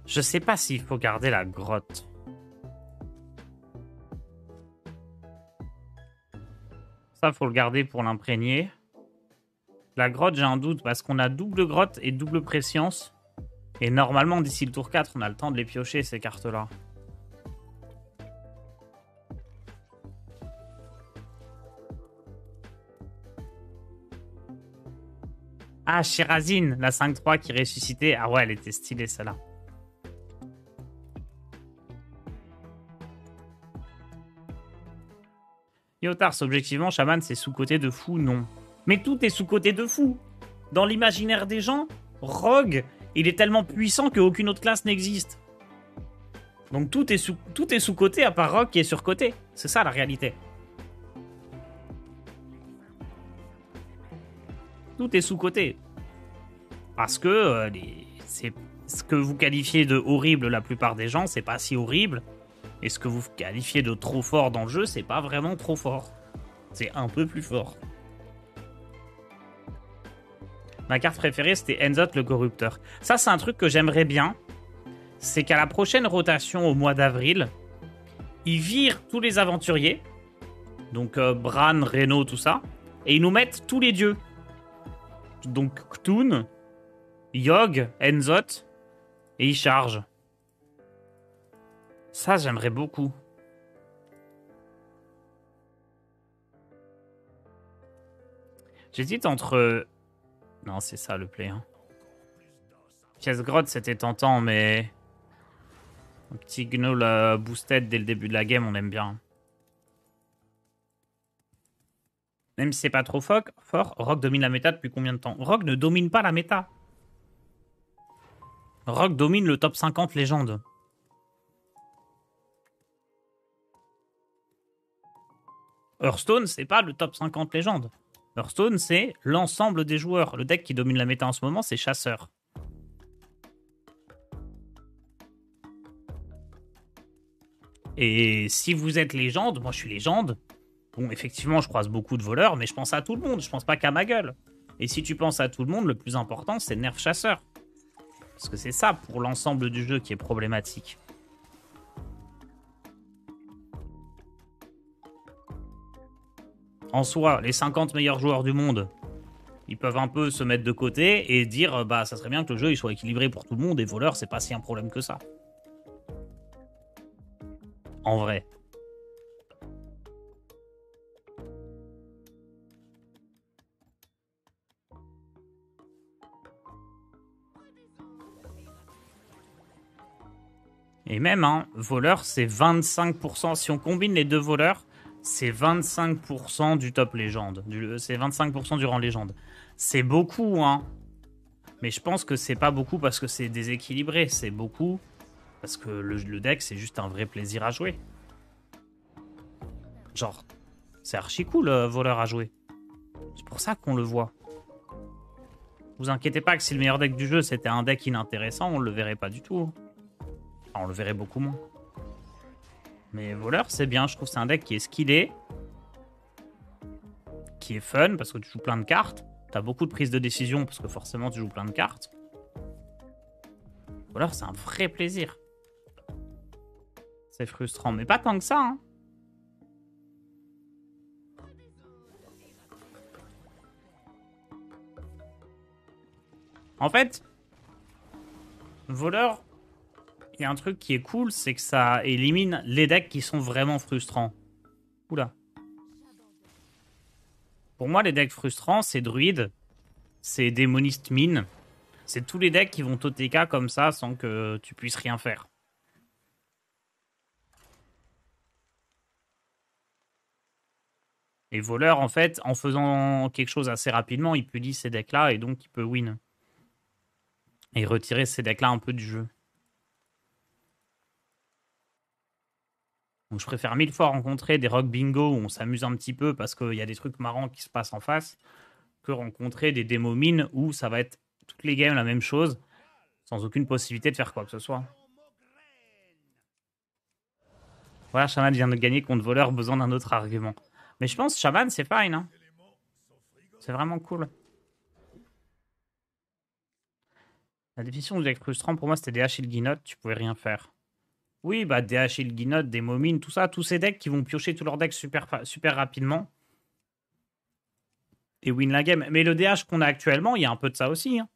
Je sais pas s'il faut garder la grotte. Ça, faut le garder pour l'imprégner. La grotte, j'ai un doute parce qu'on a double grotte et double préscience. Et normalement, d'ici le tour 4, on a le temps de les piocher, ces cartes-là. Ah, Shirazine, la 5-3 qui ressuscitait. Ah ouais, elle était stylée, celle-là. Yotars, objectivement, Shaman, c'est sous-côté de fou, non. Mais tout est sous-côté de fou. Dans l'imaginaire des gens, Rogue, il est tellement puissant qu'aucune autre classe n'existe. Donc tout est sous-côté à part Rogue qui est sur-côté. C'est ça la réalité. Tout est sous-côté. Parce que c'est ce que vous qualifiez de horrible la plupart des gens, c'est pas si horrible. Et ce que vous qualifiez de trop fort dans le jeu, c'est pas vraiment trop fort. C'est un peu plus fort. Ma carte préférée, c'était Enzot le Corrupteur. Ça, c'est un truc que j'aimerais bien. C'est qu'à la prochaine rotation au mois d'avril, ils virent tous les aventuriers. Donc Bran, Reno, tout ça. Et ils nous mettent tous les dieux. Donc Ktun, Yogg, Enzot. Et ils chargent. Ça, j'aimerais beaucoup. J'hésite entre... Non, c'est ça le play. Hein. Pièce grotte, c'était tentant, mais... Un petit gnoll boosted dès le début de la game, on aime bien. Même si c'est pas trop fort, Rogue domine la méta depuis combien de temps? Rogue ne domine pas la méta. Rogue domine le top 50 légende. Hearthstone, c'est pas le top 50 légende. Hearthstone, c'est l'ensemble des joueurs. Le deck qui domine la méta en ce moment, c'est Chasseur. Et si vous êtes légende, moi je suis légende. Bon, effectivement, je croise beaucoup de voleurs, mais je pense à tout le monde. Je pense pas qu'à ma gueule. Et si tu penses à tout le monde, le plus important, c'est nerf chasseur. Parce que c'est ça, pour l'ensemble du jeu, qui est problématique. En soi, les 50 meilleurs joueurs du monde, ils peuvent un peu se mettre de côté et dire bah ça serait bien que le jeu il soit équilibré pour tout le monde et voleur c'est pas si un problème que ça. En vrai. Et même, hein, voleur c'est 25%. Si on combine les deux voleurs, c'est 25% du top légende. C'est 25% du rang légende. C'est beaucoup, hein. Mais je pense que c'est pas beaucoup parce que c'est déséquilibré. C'est beaucoup parce que le deck, c'est juste un vrai plaisir à jouer. Genre, c'est archi cool, voleur à jouer. C'est pour ça qu'on le voit. Vous inquiétez pas que si le meilleur deck du jeu, c'était un deck inintéressant, on le verrait pas du tout. Enfin, on le verrait beaucoup moins. Mais voleur, c'est bien. Je trouve que c'est un deck qui est skillé. Qui est fun parce que tu joues plein de cartes. T'as beaucoup de prises de décision parce que forcément tu joues plein de cartes. Voleur, c'est un vrai plaisir. C'est frustrant, mais pas tant que ça, hein. En fait, voleur, il y a un truc qui est cool, c'est que ça élimine les decks qui sont vraiment frustrants. Oula. Pour moi, les decks frustrants, c'est druide, c'est démoniste mine, c'est tous les decks qui vont TOTK comme ça sans que tu puisses rien faire. Et voleur, en fait, en faisant quelque chose assez rapidement, il punit ces decks-là et donc il peut win. Et retirer ces decks-là un peu du jeu. Donc je préfère 1000 fois rencontrer des rock bingo où on s'amuse un petit peu parce qu'il y a des trucs marrants qui se passent en face que rencontrer des démos mines où ça va être toutes les games la même chose sans aucune possibilité de faire quoi que ce soit. Voilà, Shaman vient de gagner contre voleur, besoin d'un autre argument. Mais je pense Shaman c'est fine, hein. C'est vraiment cool. La définition du deck frustrant pour moi c'était DH Ilginot, tu pouvais rien faire. Oui, bah DH Ilginot, des Momines, tout ça, tous ces decks qui vont piocher tous leurs decks super rapidement. Et win la game. Mais le DH qu'on a actuellement, il y a un peu de ça aussi, hein.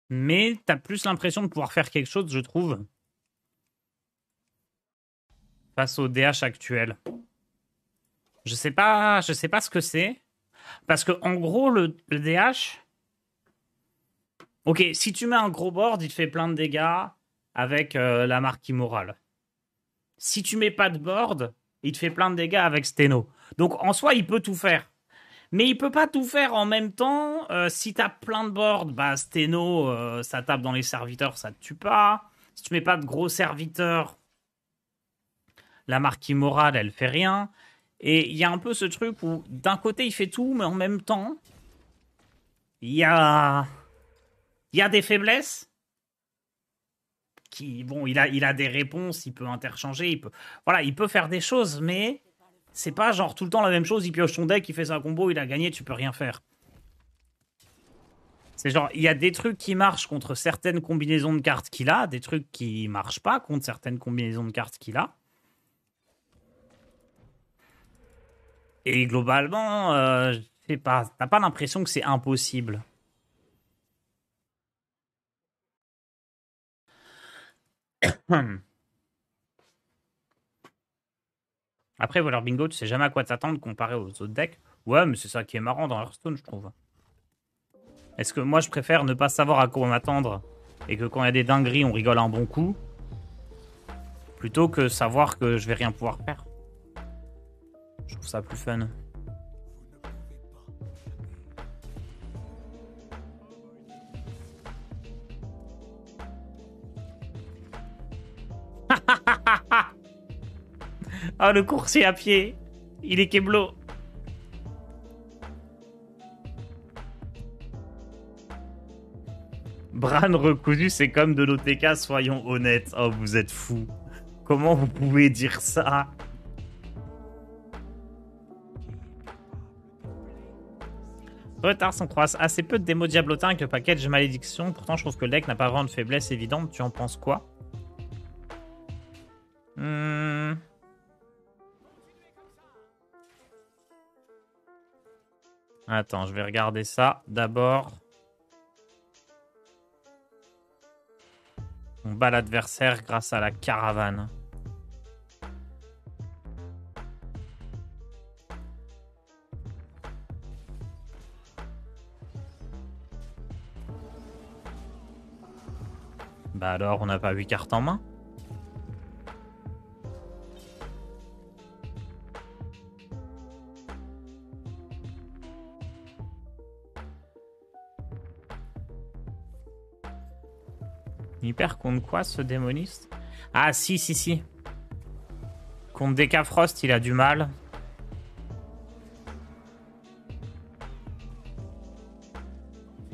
Mais t'as plus l'impression de pouvoir faire quelque chose, je trouve, face au DH actuel. Je sais pas ce que c'est. Parce que en gros, le DH... Ok, si tu mets un gros board, il te fait plein de dégâts avec la marque immorale. Si tu mets pas de board, il te fait plein de dégâts avec Steno. Donc en soi, il peut tout faire. Mais il peut pas tout faire en même temps. Si t'as plein de boards, bah Steno, ça tape dans les serviteurs, ça te tue pas. Si tu mets pas de gros serviteurs, la marque immorale, elle fait rien. Et il y a un peu ce truc où d'un côté, il fait tout, mais en même temps, il y a des faiblesses. Bon, il a des réponses, il peut interchanger, il peut faire des choses, mais c'est pas genre tout le temps la même chose, il pioche son deck, il fait sa combo, il a gagné, tu peux rien faire. C'est genre, il y a des trucs qui marchent contre certaines combinaisons de cartes qu'il a, des trucs qui marchent pas contre certaines combinaisons de cartes qu'il a. Et globalement, je sais pas, t'as pas l'impression que c'est impossible. Après, Voleur Bingo, tu sais jamais à quoi t'attendre comparé aux autres decks. Ouais, mais c'est ça qui est marrant dans Hearthstone, je trouve. Est-ce que moi, je préfère ne pas savoir à quoi m'attendre et que quand il y a des dingueries, on rigole un bon coup, plutôt que savoir que je vais rien pouvoir faire. Je trouve ça plus fun. Ah, le coursier à pied. Il est Keblo. Bran recousu, c'est comme de l'OTK, soyons honnêtes. Oh, vous êtes fous. Comment vous pouvez dire ça? Retard on croise assez peu de démos diablotins avec le package malédiction. Pourtant, je trouve que le deck n'a pas vraiment de faiblesse évidente. Tu en penses quoi? Attends, je vais regarder ça. D'abord, on bat l'adversaire grâce à la caravane. Bah alors, on n'a pas 8 cartes en main. Il perd contre quoi, ce démoniste? Ah, si. Contre Decafrost, il a du mal.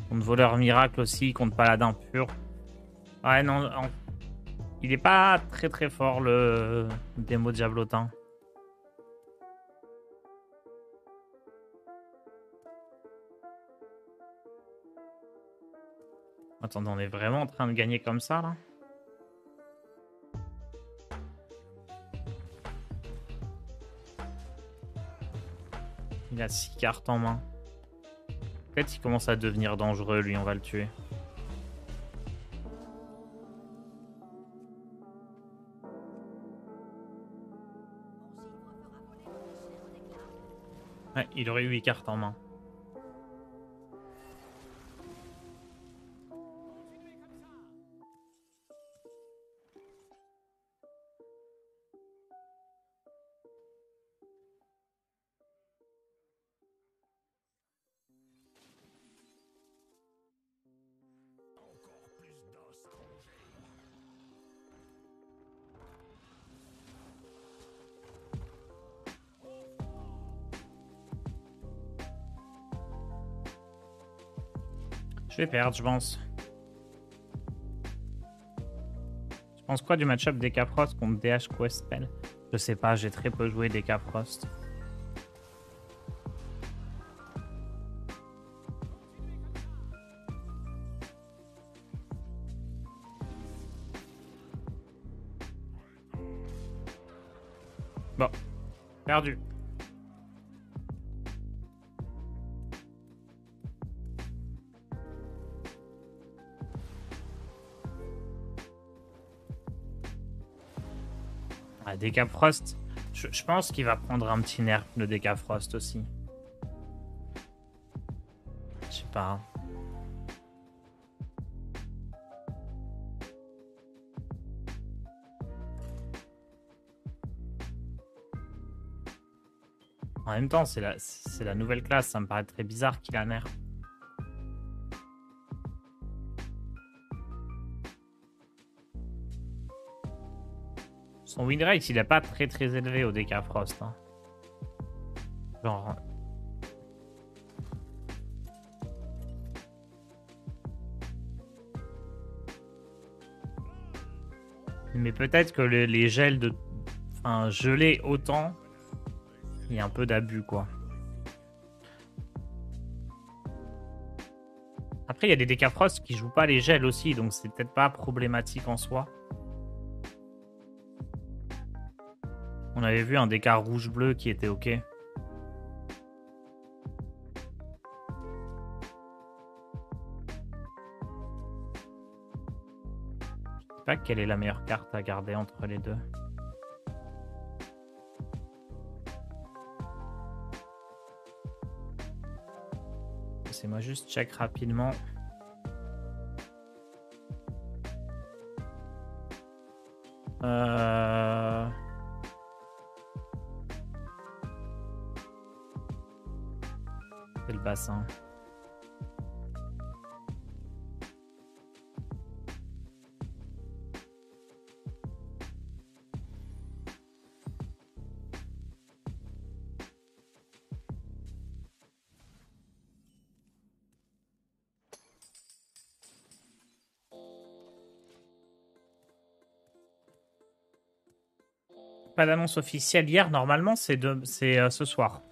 Contre Voleur Miracle aussi, contre Paladin Pur. Ouais, non, il est pas très fort, le démo Diablotin. Attends, on est vraiment en train de gagner comme ça, là? Il a 6 cartes en main. En fait, il commence à devenir dangereux, lui, on va le tuer. Ouais, il aurait eu 8 cartes en main. Je vais perdre, je pense. Tu penses quoi du match-up Decafrost contre DH Quest Spell? Je sais pas, j'ai très peu joué Decafrost. Bon, perdu. Ah, Decafrost, je pense qu'il va prendre un petit nerf, le Decafrost aussi. Je sais pas. En même temps, c'est la nouvelle classe, ça me paraît très bizarre qu'il a nerf. Son win rate, il est pas très élevé au Decafrost. Hein. Genre... Mais peut-être que les gels de... Enfin, geler autant, il y a un peu d'abus, quoi. Après, il y a des Decafrost qui jouent pas les gels aussi, donc c'est peut-être pas problématique en soi. On avait vu un Deca rouge-bleu qui était ok. Je sais pas quelle est la meilleure carte à garder entre les deux. Laissez-moi juste check rapidement. C'est le bassin. Pas d'annonce officielle hier, normalement c'est ce soir.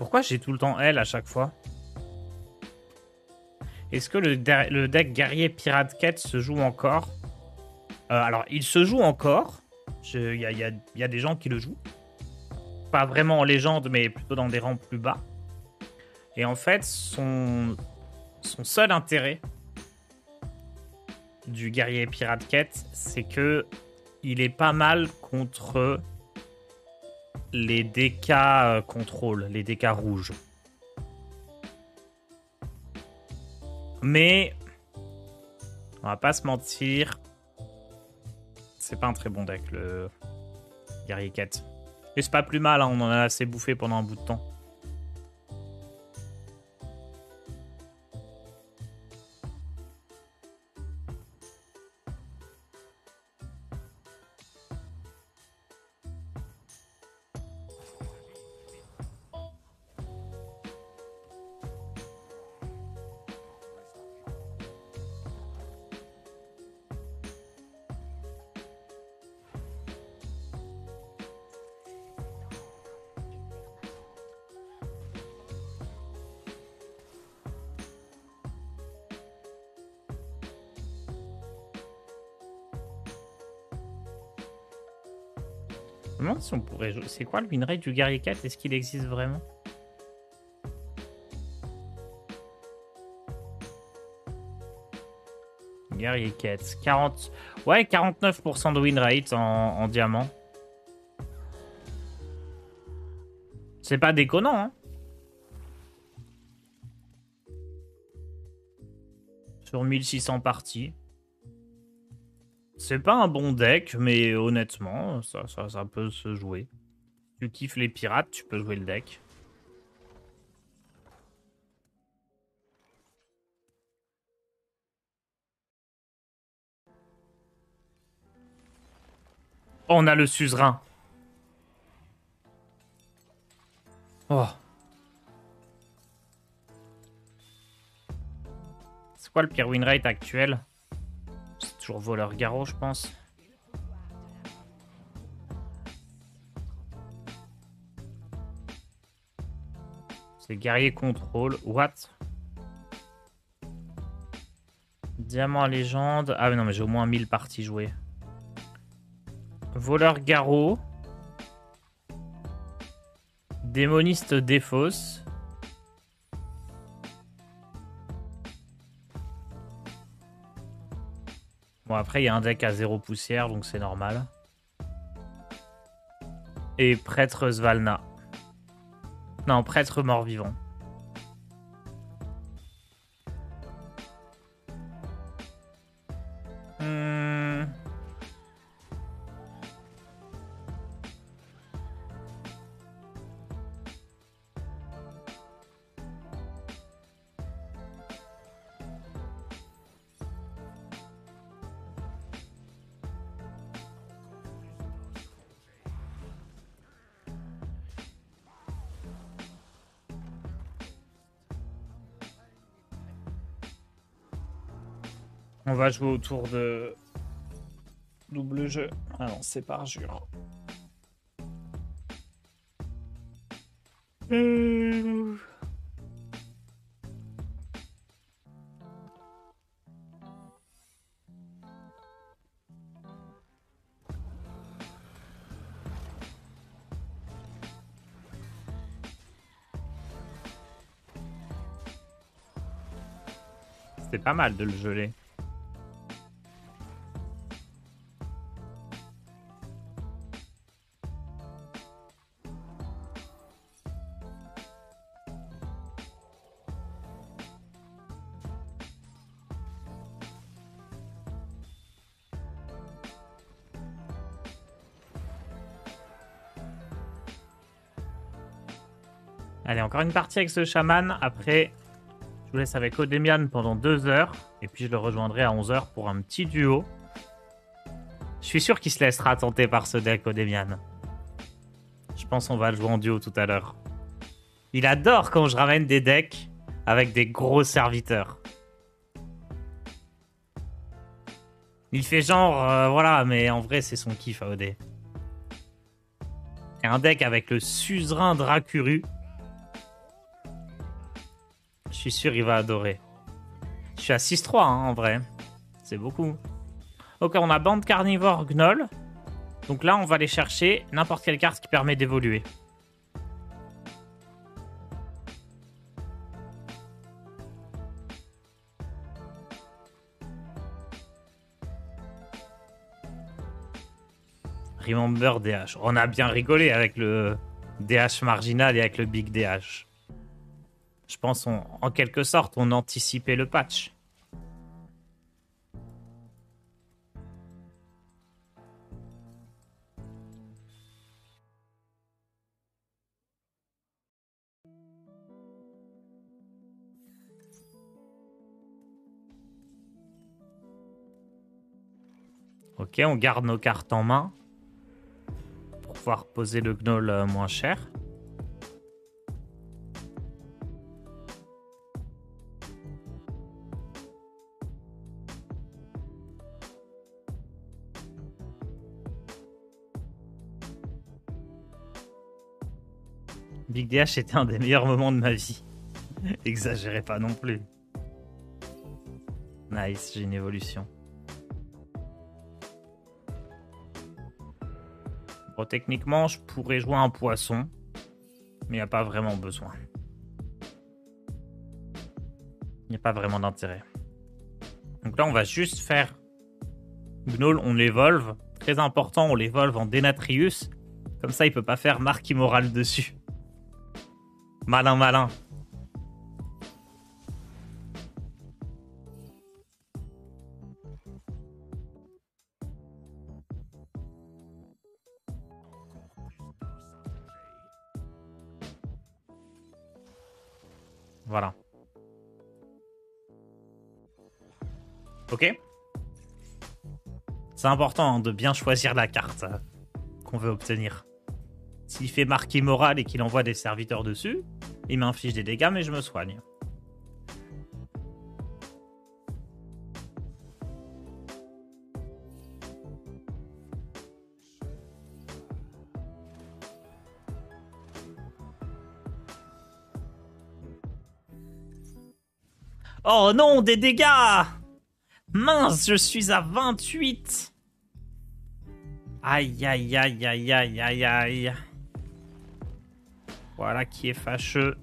Pourquoi j'ai tout le temps elle à chaque fois? Est-ce que le deck guerrier pirate quête se joue encore? Alors, il se joue encore. Il y a des gens qui le jouent. Pas vraiment en légende, mais plutôt dans des rangs plus bas. Et en fait, son seul intérêt du guerrier pirate quête, c'est que il est pas mal contre les DK contrôle, les DK rouges. Mais on va pas se mentir, c'est pas un très bon deck le guerrier quête. Et c'est pas plus mal, hein, on en a assez bouffé pendant un bout de temps. Je me demande si on pourrait jouer. C'est quoi le win rate du guerrier 4? Est-ce qu'il existe vraiment? Guerrier 4. 40... Ouais, 49% de win rate en diamant. C'est pas déconnant, hein? Sur 1600 parties. C'est pas un bon deck, mais honnêtement, ça peut se jouer. Si tu kiffes les pirates, tu peux jouer le deck. Oh, on a le suzerain. Oh. C'est quoi le pire win rate actuel? C'est toujours voleur garrot, je pense. C'est guerrier contrôle. What? Diamant légende. Ah mais non, mais j'ai au moins 1000 parties jouées. Voleur garrot. Démoniste défausse. Bon, après, il y a un deck à 0 poussière, donc c'est normal. Et prêtre Svalna. Non, prêtre mort-vivant. On va jouer autour de double jeu. Ah non, c'est parjure. C'est pas mal de le geler. Allez, encore une partie avec ce chaman. Après, je vous laisse avec Odemian pendant 2 heures. Et puis, je le rejoindrai à 11 heures pour un petit duo. Je suis sûr qu'il se laissera tenter par ce deck, Odemian. Je pense qu'on va le jouer en duo tout à l'heure. Il adore quand je ramène des decks avec des gros serviteurs. Il fait genre, voilà, mais en vrai, c'est son kiff à OD. Et un deck avec le suzerain Dracuru. suis sûr il va adorer. Je suis à 6-3 hein, en vrai. C'est beaucoup. Ok, on a bande carnivore Gnoll. Donc là, on va aller chercher n'importe quelle carte qui permet d'évoluer. Remember DH. On a bien rigolé avec le DH marginal et avec le Big DH. Je pense en quelque sorte, on anticipait le patch. Ok, on garde nos cartes en main pour pouvoir poser le Gnoll moins cher. Big DH était un des meilleurs moments de ma vie. Exagérez pas non plus. Nice, j'ai une évolution. Bon, techniquement, je pourrais jouer un poisson, mais il n'y a pas vraiment besoin. Il n'y a pas vraiment d'intérêt. Donc là, on va juste faire Gnoll, on l'évolve. Très important, on l'évolve en Denatrius. Comme ça, il peut pas faire marque immorale dessus. Malin, malin. Voilà. Ok. C'est important hein, de bien choisir la carte qu'on veut obtenir. S'il fait marque immorale et qu'il envoie des serviteurs dessus, il m'inflige des dégâts mais je me soigne. Oh non, des dégâts! Mince, je suis à 28. Aïe, aïe, aïe, aïe, aïe, aïe, aïe. Voilà qui est fâcheux.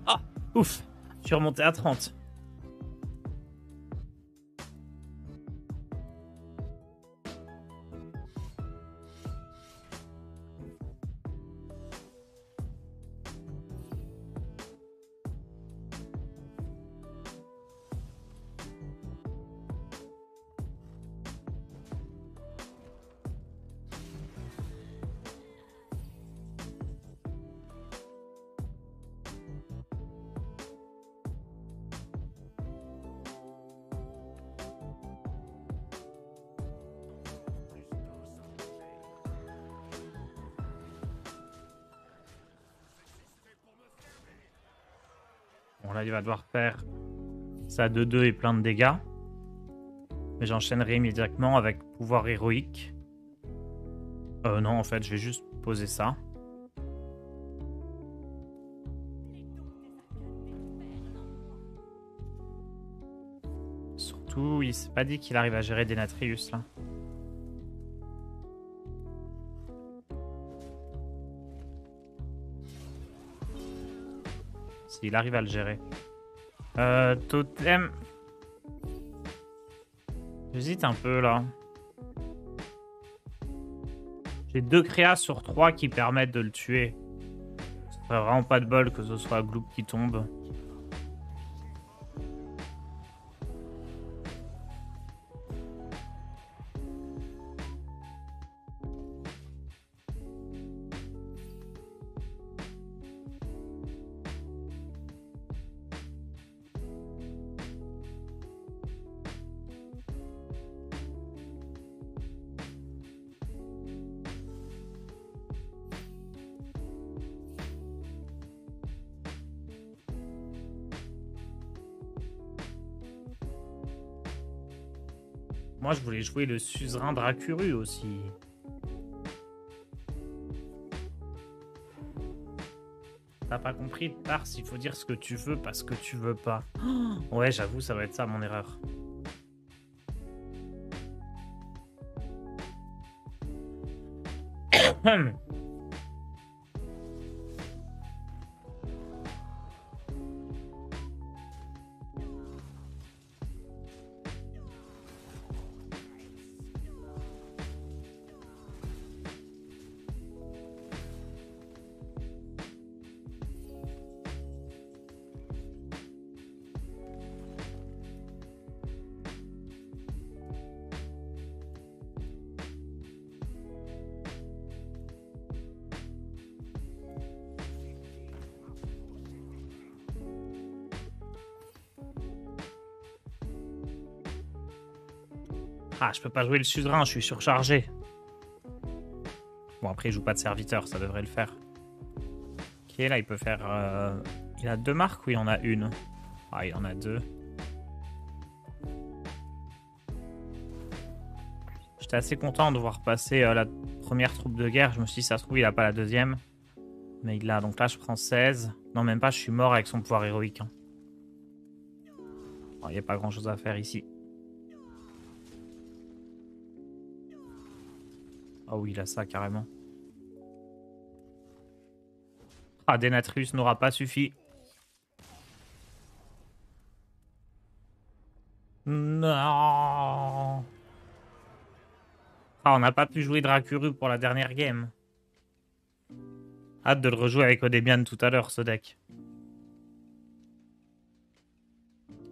Ah, ouf, je suis remonté à 30. Bon, là, il va devoir faire ça 2-2 et plein de dégâts. Mais j'enchaînerai immédiatement avec pouvoir héroïque. Non, en fait, je vais juste poser ça. Surtout, il s'est pas dit qu'il arrive à gérer Denatrius, là. S'il arrive à le gérer. Totem. J'hésite un peu, là. J'ai 2 créas sur 3 qui permettent de le tuer. Ce serait vraiment pas de bol que ce soit Gloop qui tombe. Moi, je voulais jouer le suzerain Dracuru aussi. T'as pas compris, Tars, il faut dire ce que tu veux parce que tu veux pas. Ouais, j'avoue, ça va être ça mon erreur. Ah, je peux pas jouer le suzerain, je suis surchargé. Bon, après, il joue pas de serviteur, ça devrait le faire. Ok, là, il peut faire... Il a 2 marques ou il en a une? Ah, il en a 2. J'étais assez content de voir passer la première troupe de guerre. Je me suis dit, ça se trouve, il a pas la deuxième. Mais il l'a. Donc là, je prends 16. Non, même pas, je suis mort avec son pouvoir héroïque. Hein. Il n'y a pas grand chose à faire ici. Ah oui, il a ça carrément. Ah, Denatrius n'aura pas suffi. Non. Ah, on n'a pas pu jouer Dracuru pour la dernière game. Hâte de le rejouer avec Odebian tout à l'heure, ce deck.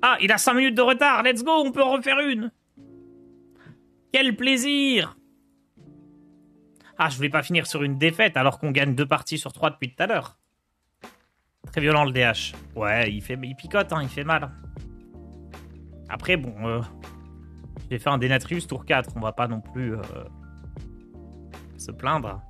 Ah, il a 5 minutes de retard. Let's go, on peut en refaire une. Quel plaisir. Ah, je voulais pas finir sur une défaite alors qu'on gagne 2 parties sur 3 depuis tout à l'heure. Très violent le DH. Ouais, il picote, hein, il fait mal. Après, bon, j'ai fait un Denatrius tour 4. On va pas non plus se plaindre.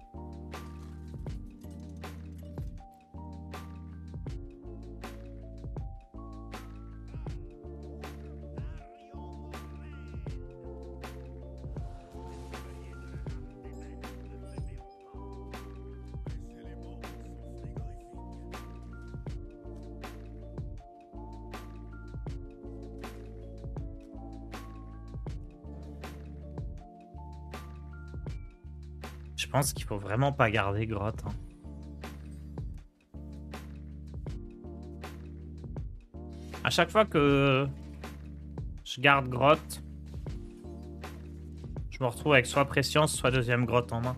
Je pense qu'il faut vraiment pas garder Grotte. Hein. À chaque fois que je garde Grotte, je me retrouve avec soit Prescience, soit deuxième Grotte en main.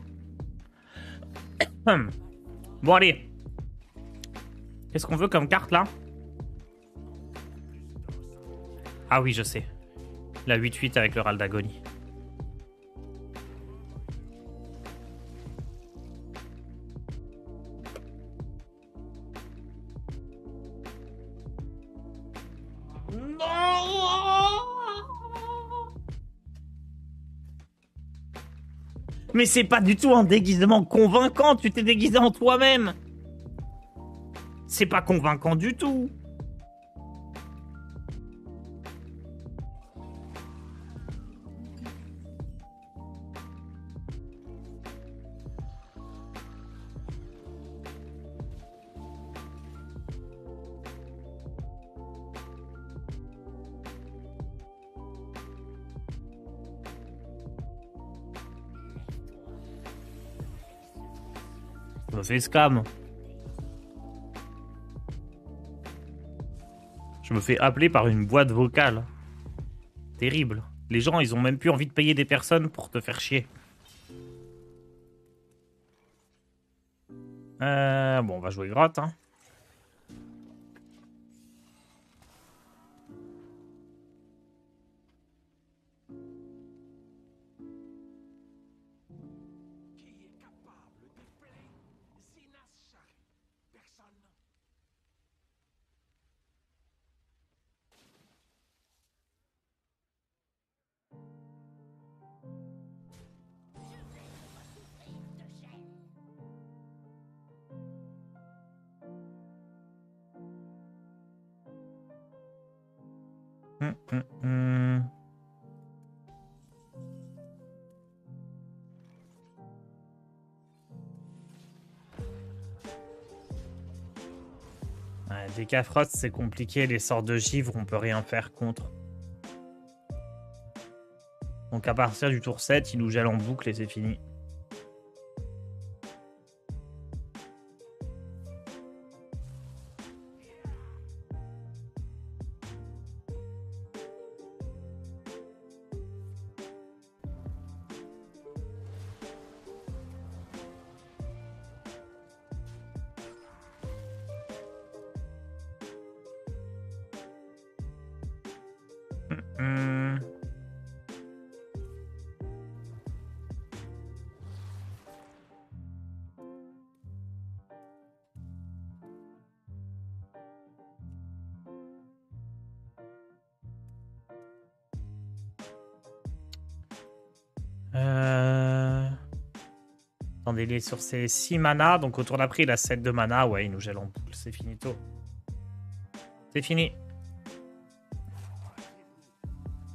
Bon, allez. Qu'est-ce qu'on veut comme carte, là? Ah oui, je sais. La 8-8 avec le Râle d'Agonie. Mais c'est pas du tout un déguisement convaincant, tu t'es déguisé en toi-même. C'est pas convaincant du tout. Je me fais scam. Je me fais appeler par une boîte vocale. Terrible. Les gens, ils ont même plus envie de payer des personnes pour te faire chier. Bon, on va jouer grotte, hein. Hum. Ouais, dégâts frost, c'est compliqué. Les sorts de givre, on peut rien faire contre. Donc à partir du tour 7, il nous gèle en boucle et c'est fini. Attendez, il est sur ses 6 mana, donc autour d'après il a 7 de mana. Ouais, il nous gèle en boucle, c'est finito. C'est fini.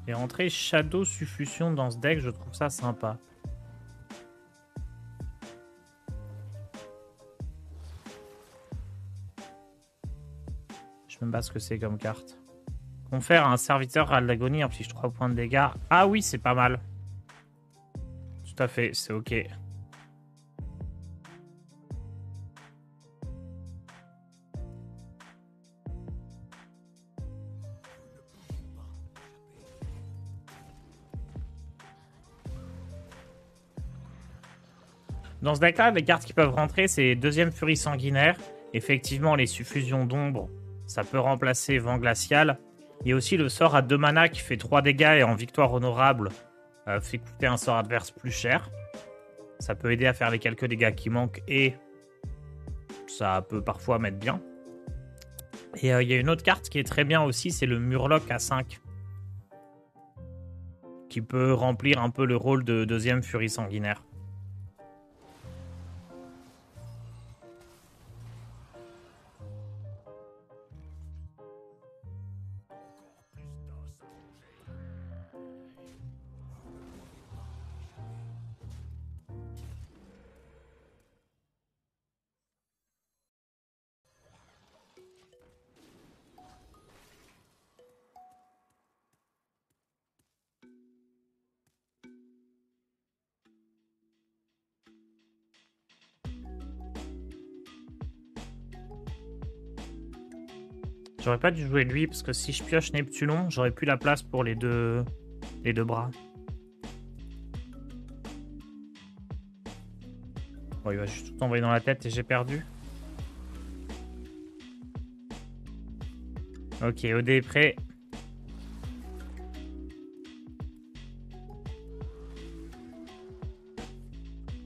Et rentrer Shadow Suffusion dans ce deck, je trouve ça sympa. Je sais même pas ce que c'est comme carte. Confère à un serviteur à l'agonie, inflige 3 points de dégâts. Ah oui, c'est pas mal. Tout à fait, c'est ok. Dans ce deck-là, les cartes qui peuvent rentrer, c'est deuxième Furie Sanguinaire. Effectivement, les suffusions d'ombre, ça peut remplacer Vent Glacial. Il y a aussi le sort à 2 mana qui fait 3 dégâts et en victoire honorable fait coûter un sort adverse plus cher. Ça peut aider à faire les quelques dégâts qui manquent et ça peut parfois mettre bien. Et il y a une autre carte qui est très bien aussi, c'est le Murloc à 5. Qui peut remplir un peu le rôle de deuxième Furie Sanguinaire. J'aurais pas dû jouer lui, parce que si je pioche Neptunon, j'aurais plus la place pour les deux bras. Bon, il va juste tout envoyer dans la tête et j'ai perdu. Ok, OD est prêt.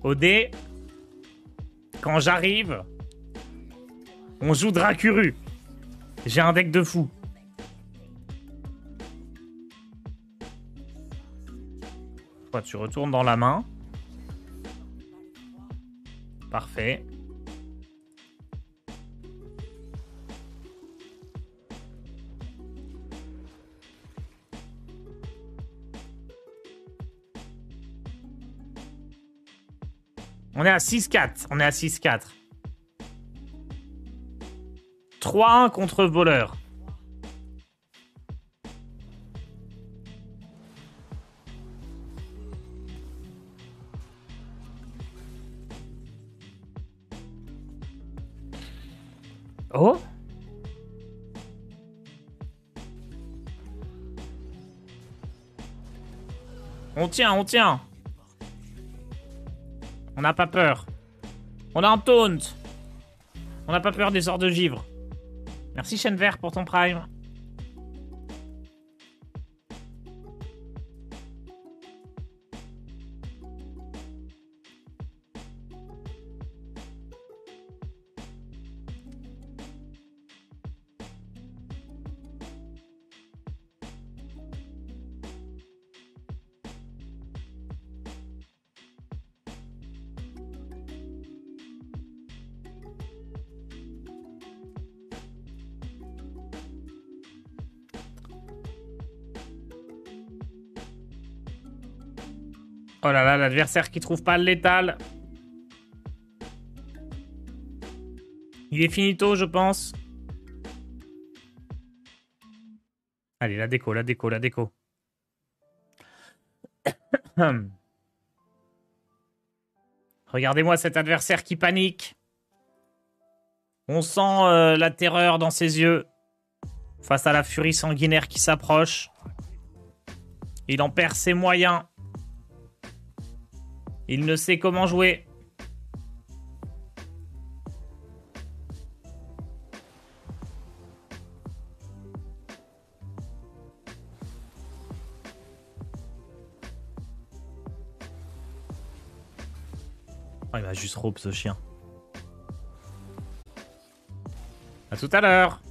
OD, quand j'arrive, on joue Dracuru. J'ai un deck de fou. Toi, tu retournes dans la main. Parfait. On est à 6-4. On est à 6-4. 3-1 contre voleur. Oh. On tient, on tient. On n'a pas peur. On a un taunt. On n'a pas peur des sorts de givre. Merci Chêne Vert pour ton prime. Oh là là, l'adversaire qui trouve pas le létal. Il est finito, je pense. Allez, la déco, la déco, la déco. Regardez-moi cet adversaire qui panique. On sent la terreur dans ses yeux face à la furie sanguinaire qui s'approche. Il en perd ses moyens. Il ne sait comment jouer. Oh, il m'a juste robe ce chien. À tout à l'heure.